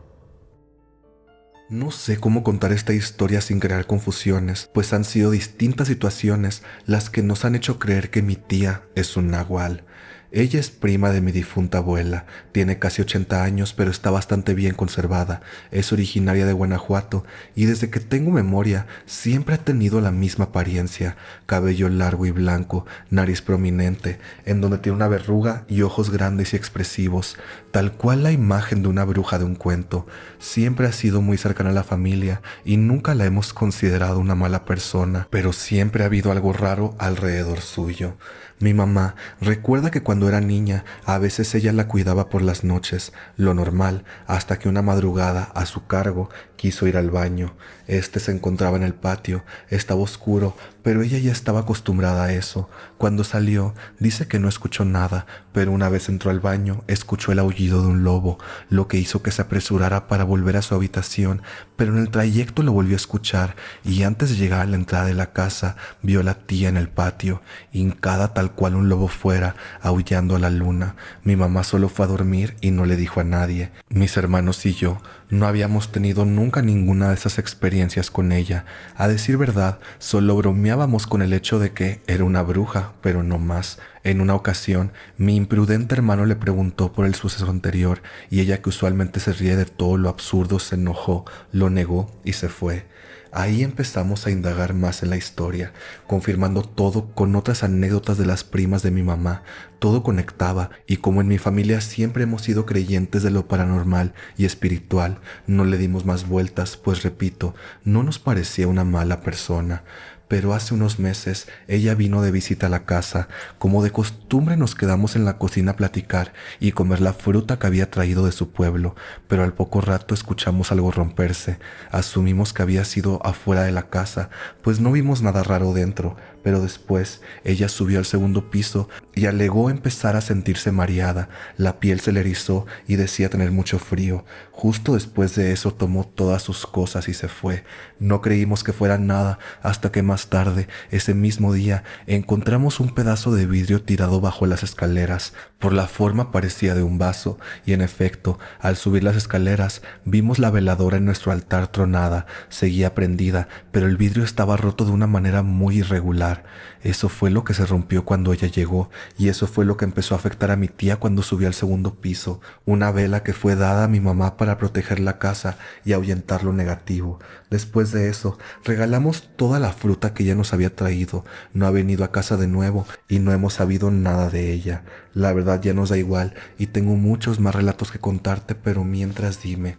No sé cómo contar esta historia sin crear confusiones, pues han sido distintas situaciones las que nos han hecho creer que mi tía es un nahual. Ella es prima de mi difunta abuela, tiene casi 80 años pero está bastante bien conservada, es originaria de Guanajuato y desde que tengo memoria siempre ha tenido la misma apariencia, cabello largo y blanco, nariz prominente, en donde tiene una verruga y ojos grandes y expresivos, tal cual la imagen de una bruja de un cuento. Siempre ha sido muy cercana a la familia y nunca la hemos considerado una mala persona, pero siempre ha habido algo raro alrededor suyo. Mi mamá recuerda que cuando era niña a veces ella la cuidaba por las noches, lo normal, hasta que una madrugada a su cargo quiso ir al baño. Este se encontraba en el patio, estaba oscuro, pero ella ya estaba acostumbrada a eso. Cuando salió, dice que no escuchó nada, pero una vez entró al baño, escuchó el aullido de un lobo, lo que hizo que se apresurara para volver a su habitación, pero en el trayecto lo volvió a escuchar y antes de llegar a la entrada de la casa, vio a la tía en el patio, hincada tal cual un lobo fuera, aullando a la luna. Mi mamá solo fue a dormir y no le dijo a nadie. Mis hermanos y yo no habíamos tenido nunca ninguna de esas experiencias con ella. A decir verdad, solo bromeábamos con el hecho de que era una bruja, pero no más. En una ocasión, mi imprudente hermano le preguntó por el suceso anterior y ella, que usualmente se ríe de todo lo absurdo, se enojó, lo negó y se fue. Ahí empezamos a indagar más en la historia, confirmando todo con otras anécdotas de las primas de mi mamá. Todo conectaba y como en mi familia siempre hemos sido creyentes de lo paranormal y espiritual, no le dimos más vueltas, pues repito, no nos parecía una mala persona. pero hace unos meses ella vino de visita a la casa. Como de costumbre nos quedamos en la cocina a platicar y comer la fruta que había traído de su pueblo, pero al poco rato escuchamos algo romperse. Asumimos que había sido afuera de la casa, pues no vimos nada raro dentro, pero después ella subió al segundo piso y alegó empezar a sentirse mareada. La piel se le erizó y decía tener mucho frío. Justo después de eso tomó todas sus cosas y se fue. No creímos que fuera nada hasta que más tarde, ese mismo día, encontramos un pedazo de vidrio tirado bajo las escaleras. Por la forma parecía de un vaso y en efecto, al subir las escaleras vimos la veladora en nuestro altar tronada. Seguía prendida, pero el vidrio estaba roto de una manera muy irregular. Eso fue lo que se rompió cuando ella llegó y eso fue lo que empezó a afectar a mi tía cuando subió al segundo piso. Una vela que fue dada a mi mamá para proteger la casa y ahuyentar lo negativo. Después de eso, regalamos toda la fruta que ella nos había traído. No ha venido a casa de nuevo y no hemos sabido nada de ella. La verdad ya nos da igual y tengo muchos más relatos que contarte, pero mientras dime,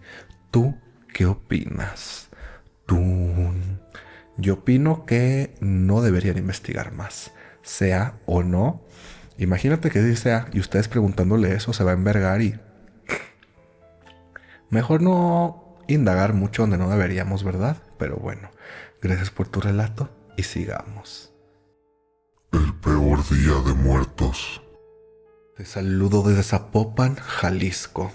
¿tú qué opinas? Tú... Yo opino que no deberían investigar más, sea o no. Imagínate que sí sea y ustedes preguntándole eso se va a envergar y... Mejor no indagar mucho donde no deberíamos, ¿verdad? Pero bueno, gracias por tu relato y sigamos. El peor día de muertos. Te saludo desde Zapopan, Jalisco.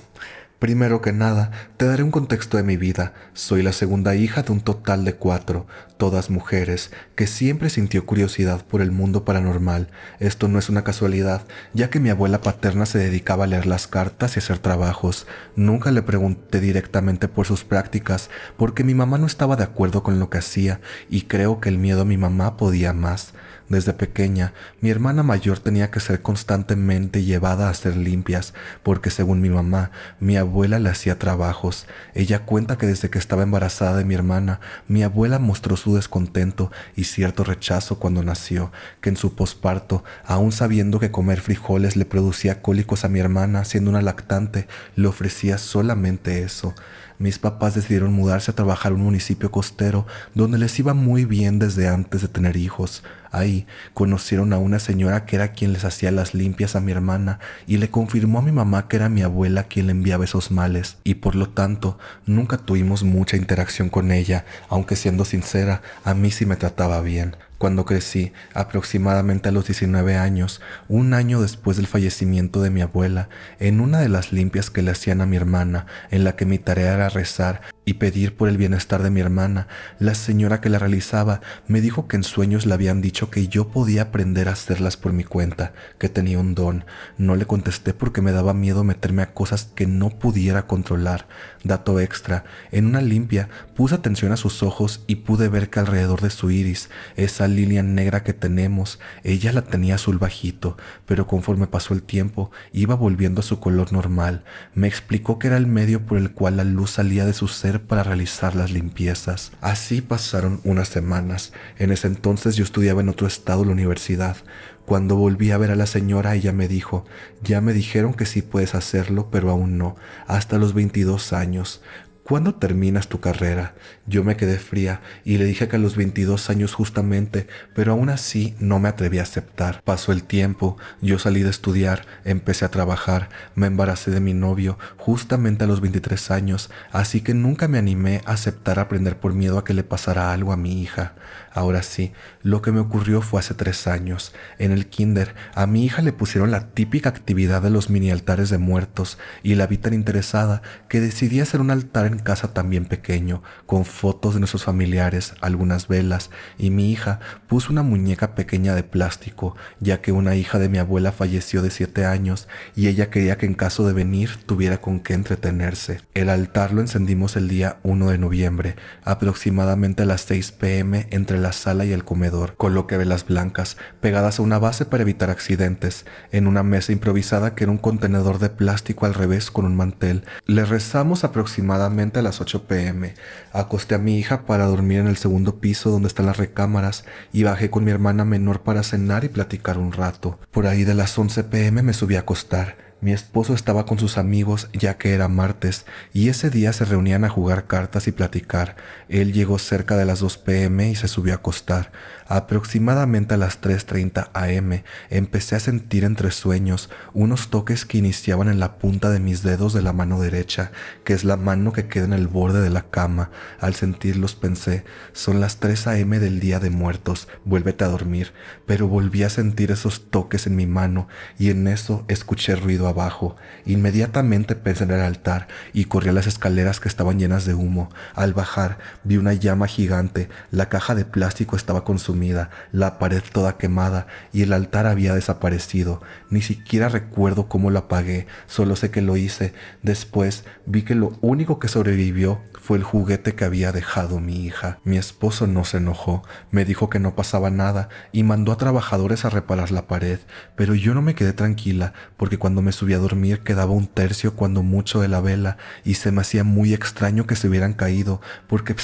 Primero que nada, te daré un contexto de mi vida. Soy la segunda hija de un total de 4, todas mujeres, que siempre sintió curiosidad por el mundo paranormal. Esto no es una casualidad, ya que mi abuela paterna se dedicaba a leer las cartas y hacer trabajos. Nunca le pregunté directamente por sus prácticas, porque mi mamá no estaba de acuerdo con lo que hacía, y creo que el miedo a mi mamá podía más. Desde pequeña, mi hermana mayor tenía que ser constantemente llevada a hacer limpias, porque según mi mamá, mi abuela le hacía trabajos. Ella cuenta que desde que estaba embarazada de mi hermana, mi abuela mostró su descontento y cierto rechazo cuando nació, que en su posparto, aún sabiendo que comer frijoles le producía cólicos a mi hermana, siendo una lactante, le ofrecía solamente eso. Mis papás decidieron mudarse a trabajar a un municipio costero donde les iba muy bien desde antes de tener hijos. Ahí conocieron a una señora que era quien les hacía las limpias a mi hermana y le confirmó a mi mamá que era mi abuela quien le enviaba esos males y por lo tanto nunca tuvimos mucha interacción con ella, aunque siendo sincera, a mí sí me trataba bien. Cuando crecí, aproximadamente a los 19 años, un año después del fallecimiento de mi abuela, en una de las limpias que le hacían a mi hermana, en la que mi tarea era rezar y pedir por el bienestar de mi hermana, la señora que la realizaba me dijo que en sueños le habían dicho que yo podía aprender a hacerlas por mi cuenta, que tenía un don. No le contesté porque me daba miedo meterme a cosas que no pudiera controlar. Dato extra, en una limpia puse atención a sus ojos y pude ver que alrededor de su iris, esa línea negra que tenemos, ella la tenía azul bajito, pero conforme pasó el tiempo iba volviendo a su color normal. Me explicó que era el medio por el cual la luz salía de su ser para realizar las limpiezas. Así pasaron unas semanas. En ese entonces yo estudiaba en otro estado la universidad. Cuando volví a ver a la señora, ella me dijo, ya me dijeron que sí puedes hacerlo, pero aún no, hasta los 22 años. ¿Cuándo terminas tu carrera? Yo me quedé fría y le dije que a los 22 años justamente, pero aún así no me atreví a aceptar. Pasó el tiempo, yo salí de estudiar, empecé a trabajar, me embaracé de mi novio justamente a los 23 años, así que nunca me animé a aceptar aprender por miedo a que le pasara algo a mi hija. Ahora sí, lo que me ocurrió fue hace 3 años. En el kinder, a mi hija le pusieron la típica actividad de los mini altares de muertos y la vi tan interesada que decidí hacer un altar en casa también pequeño, con fotos de nuestros familiares, algunas velas, y mi hija puso una muñeca pequeña de plástico, ya que una hija de mi abuela falleció de 7 años y ella quería que en caso de venir tuviera con qué entretenerse. El altar lo encendimos el día 1 de noviembre, aproximadamente a las 6 p.m. entre la sala y el comedor. Coloqué velas blancas pegadas a una base para evitar accidentes. En una mesa improvisada que era un contenedor de plástico al revés con un mantel, le rezamos aproximadamente a las 8 p.m. Acosté a mi hija para dormir en el segundo piso donde están las recámaras y bajé con mi hermana menor para cenar y platicar un rato. Por ahí de las 11 p.m. me subí a acostar. Mi esposo estaba con sus amigos ya que era martes y ese día se reunían a jugar cartas y platicar. Él llegó cerca de las 2 p.m. y se subió a acostar. Aproximadamente a las 3:30 a.m. empecé a sentir entre sueños unos toques que iniciaban en la punta de mis dedos de la mano derecha, que es la mano que queda en el borde de la cama. Al sentirlos pensé, son las 3 a.m. del Día de Muertos, vuélvete a dormir. Pero volví a sentir esos toques en mi mano y en eso escuché ruido abajo. Inmediatamente pensé en el altar y corrí a las escaleras que estaban llenas de humo. Al bajar vi una llama gigante, la caja de plástico estaba consumida, la pared toda quemada y el altar había desaparecido. Ni siquiera recuerdo cómo lo apagué, solo sé que lo hice. Después vi que lo único que sobrevivió fue el juguete que había dejado mi hija. Mi esposo no se enojó, me dijo que no pasaba nada y mandó a trabajadores a reparar la pared, pero yo no me quedé tranquila porque cuando me subí a dormir quedaba un tercio cuando mucho de la vela y se me hacía muy extraño que se hubieran caído porque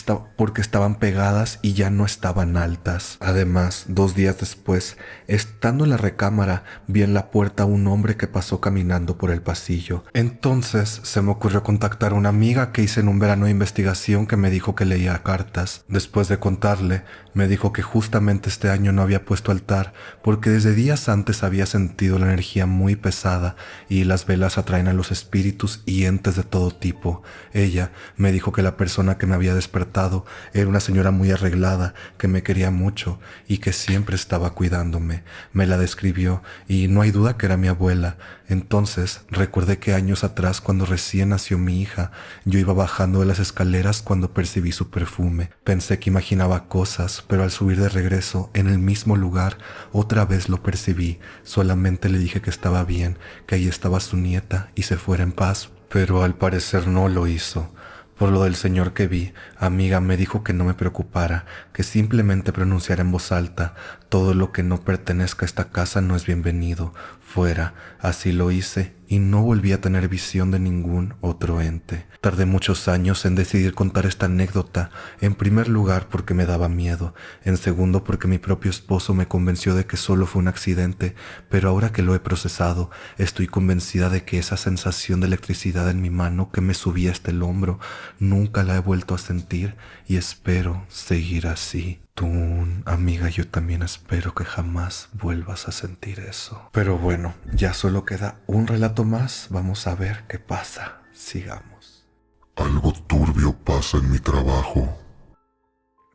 estaban pegadas y ya no estaban altas. Además, 2 días después, estando en la recámara, vi en la puerta a un hombre que pasó caminando por el pasillo. Entonces se me ocurrió contactar a una amiga que hice en un verano de investigación que me dijo que leía cartas. Después de contarle, me dijo que justamente este año no había puesto altar porque desde días antes había sentido la energía muy pesada y las velas atraen a los espíritus y entes de todo tipo. Ella me dijo que la persona que me había despertado era una señora muy arreglada que me quería mucho y que siempre estaba cuidándome. Me la describió y no hay duda que era mi abuela. Entonces recordé que años atrás, cuando recién nació mi hija, yo iba bajando de las escaleras cuando percibí su perfume. Pensé que imaginaba cosas, pero al subir de regreso, en el mismo lugar, otra vez lo percibí. Solamente le dije que estaba bien, que ahí estaba su nieta y se fuera en paz. Pero al parecer no lo hizo. Por lo del señor que vi, amiga me dijo que no me preocupara, que simplemente pronunciara en voz alta, todo lo que no pertenezca a esta casa no es bienvenido, fuera. Así lo hice y no volví a tener visión de ningún otro ente. Tardé muchos años en decidir contar esta anécdota, en primer lugar porque me daba miedo, en segundo porque mi propio esposo me convenció de que solo fue un accidente, pero ahora que lo he procesado, estoy convencida de que esa sensación de electricidad en mi mano que me subía hasta el hombro, nunca la he vuelto a sentir y espero seguir así. Tú, amiga, yo también espero que jamás vuelvas a sentir eso. Pero bueno, ya solo queda un relato más. Vamos a ver qué pasa. Sigamos. Algo turbio pasa en mi trabajo.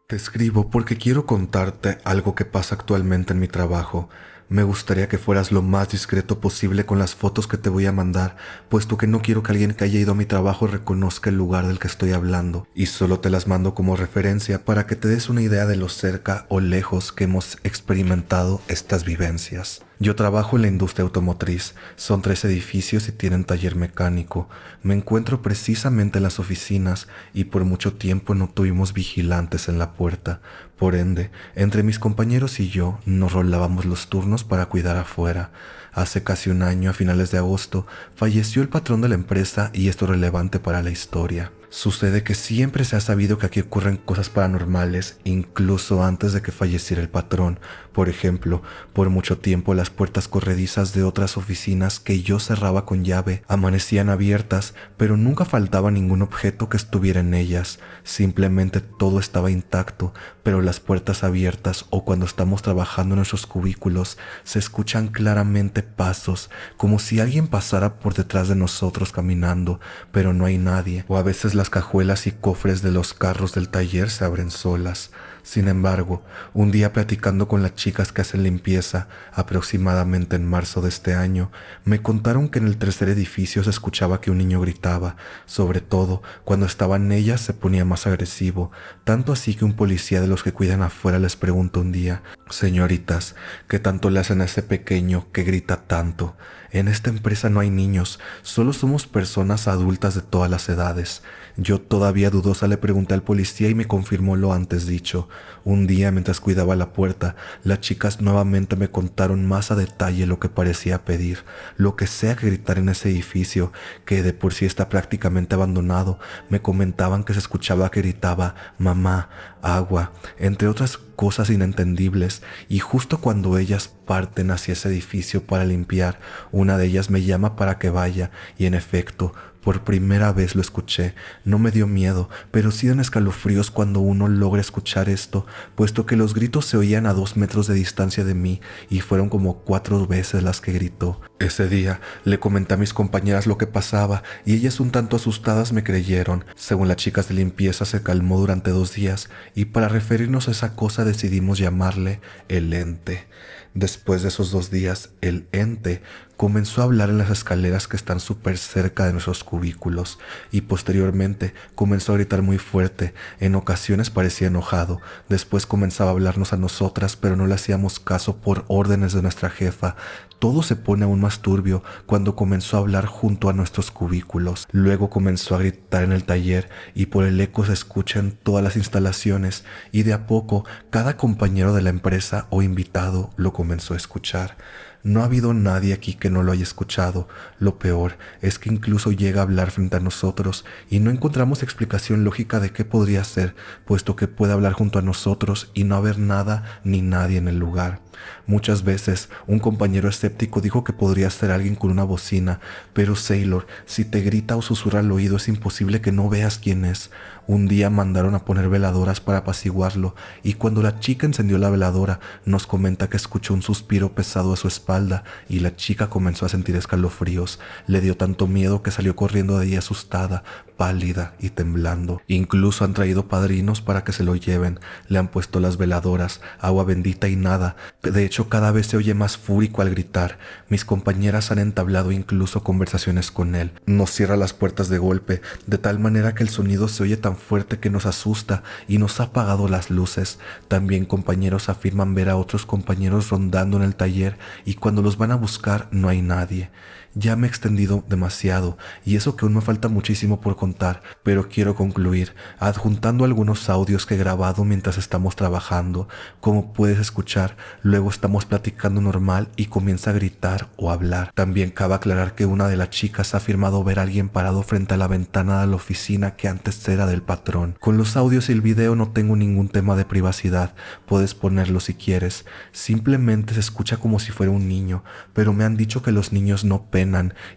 Te escribo porque quiero contarte algo que pasa actualmente en mi trabajo. Me gustaría que fueras lo más discreto posible con las fotos que te voy a mandar, puesto que no quiero que alguien que haya ido a mi trabajo reconozca el lugar del que estoy hablando, y solo te las mando como referencia para que te des una idea de lo cerca o lejos que hemos experimentado estas vivencias. Yo trabajo en la industria automotriz, son 3 edificios y tienen taller mecánico. Me encuentro precisamente en las oficinas y por mucho tiempo no tuvimos vigilantes en la puerta. Por ende, entre mis compañeros y yo nos rolábamos los turnos para cuidar afuera. Hace casi un año, a finales de agosto, falleció el patrón de la empresa y esto es relevante para la historia. Sucede que siempre se ha sabido que aquí ocurren cosas paranormales, incluso antes de que falleciera el patrón. Por ejemplo, por mucho tiempo las puertas corredizas de otras oficinas que yo cerraba con llave amanecían abiertas, pero nunca faltaba ningún objeto que estuviera en ellas. Simplemente todo estaba intacto, pero las puertas abiertas o cuando estamos trabajando en nuestros cubículos se escuchan claramente pasos, como si alguien pasara por detrás de nosotros caminando, pero no hay nadie, o a veces las cajuelas y cofres de los carros del taller se abren solas. Sin embargo, un día platicando con las chicas que hacen limpieza, aproximadamente en marzo de este año, me contaron que en el tercer edificio se escuchaba que un niño gritaba, sobre todo cuando estaba en ellas se ponía más agresivo, tanto así que un policía de los que cuidan afuera les preguntó un día: «Señoritas, ¿qué tanto le hacen a ese pequeño que grita tanto? En esta empresa no hay niños, solo somos personas adultas de todas las edades». Yo todavía dudosa le pregunté al policía y me confirmó lo antes dicho. Un día, mientras cuidaba la puerta, las chicas nuevamente me contaron más a detalle lo que parecía pedir, lo que sea que gritar en ese edificio, que de por sí está prácticamente abandonado. Me comentaban que se escuchaba que gritaba mamá, agua, entre otras cosas inentendibles, y justo cuando ellas parten hacia ese edificio para limpiar, una de ellas me llama para que vaya, y en efecto, por primera vez lo escuché. No me dio miedo, pero sí dan escalofríos cuando uno logra escuchar esto, puesto que los gritos se oían a 2 metros de distancia de mí y fueron como 4 veces las que gritó. Ese día le comenté a mis compañeras lo que pasaba y ellas un tanto asustadas me creyeron. Según las chicas de limpieza se calmó durante 2 días y para referirnos a esa cosa decidimos llamarle el ente. Después de esos 2 días, el ente comenzó a hablar en las escaleras que están súper cerca de nuestros cubículos y posteriormente comenzó a gritar muy fuerte. En ocasiones parecía enojado, después comenzaba a hablarnos a nosotras, pero no le hacíamos caso por órdenes de nuestra jefa. Todo se pone aún más turbio cuando comenzó a hablar junto a nuestros cubículos. Luego comenzó a gritar en el taller y por el eco se escucha en todas las instalaciones y de a poco cada compañero de la empresa o invitado lo comenzó a escuchar. No ha habido nadie aquí que no lo haya escuchado. Lo peor es que incluso llega a hablar frente a nosotros y no encontramos explicación lógica de qué podría ser, puesto que puede hablar junto a nosotros y no haber nada ni nadie en el lugar. Muchas veces un compañero escéptico dijo que podría ser alguien con una bocina, pero Sailor, si te grita o susurra al oído es imposible que no veas quién es. Un día mandaron a poner veladoras para apaciguarlo y cuando la chica encendió la veladora nos comenta que escuchó un suspiro pesado a su espalda y la chica comenzó a sentir escalofríos. Le dio tanto miedo que salió corriendo de ahí asustada, pálida y temblando. Incluso han traído padrinos para que se lo lleven. Le han puesto las veladoras, agua bendita y nada. De hecho, cada vez se oye más fúrico al gritar. Mis compañeras han entablado incluso conversaciones con él. Nos cierra las puertas de golpe, de tal manera que el sonido se oye tan fuerte que nos asusta y nos ha apagado las luces. También compañeros afirman ver a otros compañeros rondando en el taller y cuando los van a buscar no hay nadie. Ya me he extendido demasiado y eso que aún me falta muchísimo por contar, pero quiero concluir adjuntando algunos audios que he grabado mientras estamos trabajando. Como puedes escuchar, luego estamos platicando normal y comienza a gritar o hablar. También cabe aclarar que una de las chicas ha afirmado ver a alguien parado frente a la ventana de la oficina que antes era del patrón. Con los audios y el video no tengo ningún tema de privacidad, puedes ponerlo si quieres. Simplemente se escucha como si fuera un niño, pero me han dicho que los niños no penan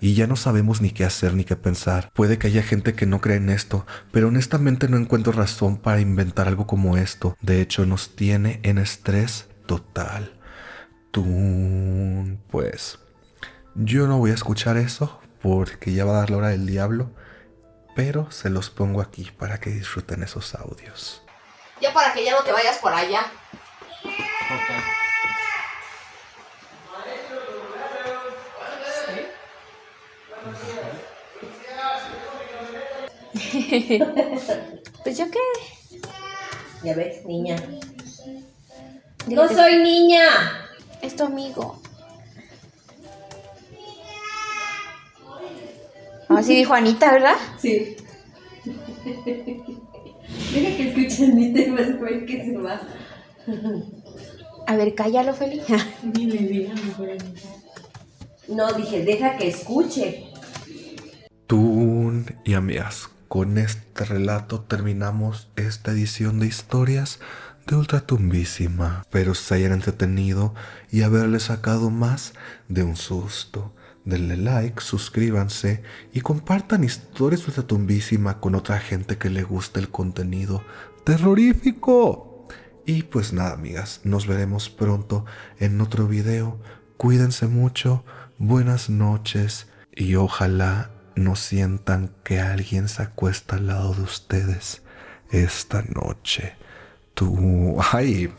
y ya no sabemos ni qué hacer ni qué pensar. Puede que haya gente que no cree en esto, pero honestamente no encuentro razón para inventar algo como esto. De hecho, nos tiene en estrés total. Pues yo no voy a escuchar eso porque ya va a dar la hora del diablo, pero se los pongo aquí para que disfruten esos audios. Ya para que ya no te vayas por allá. Pues yo qué. Ya ves, niña. Dile ¡No que soy niña! es tu amigo. Así dijo Anita, ¿verdad? Sí. Deja que escuche Anita y vas a ver que se va. A ver, cállalo, Feli. No, dije, deja que escuche. Y amigas, con este relato terminamos esta edición de historias de Ultratumbísima. Espero se hayan entretenido y haberles sacado más de un susto. Denle like, suscríbanse y compartan historias de Ultratumbísima con otra gente que le guste el contenido terrorífico. Y pues nada, amigas, nos veremos pronto en otro video. Cuídense mucho, buenas noches y ojalá no sientan que alguien se acuesta al lado de ustedes esta noche. Ay,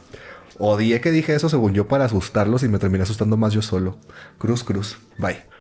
odié que dije eso según yo para asustarlos y me terminé asustando más yo solo. Cruz, bye.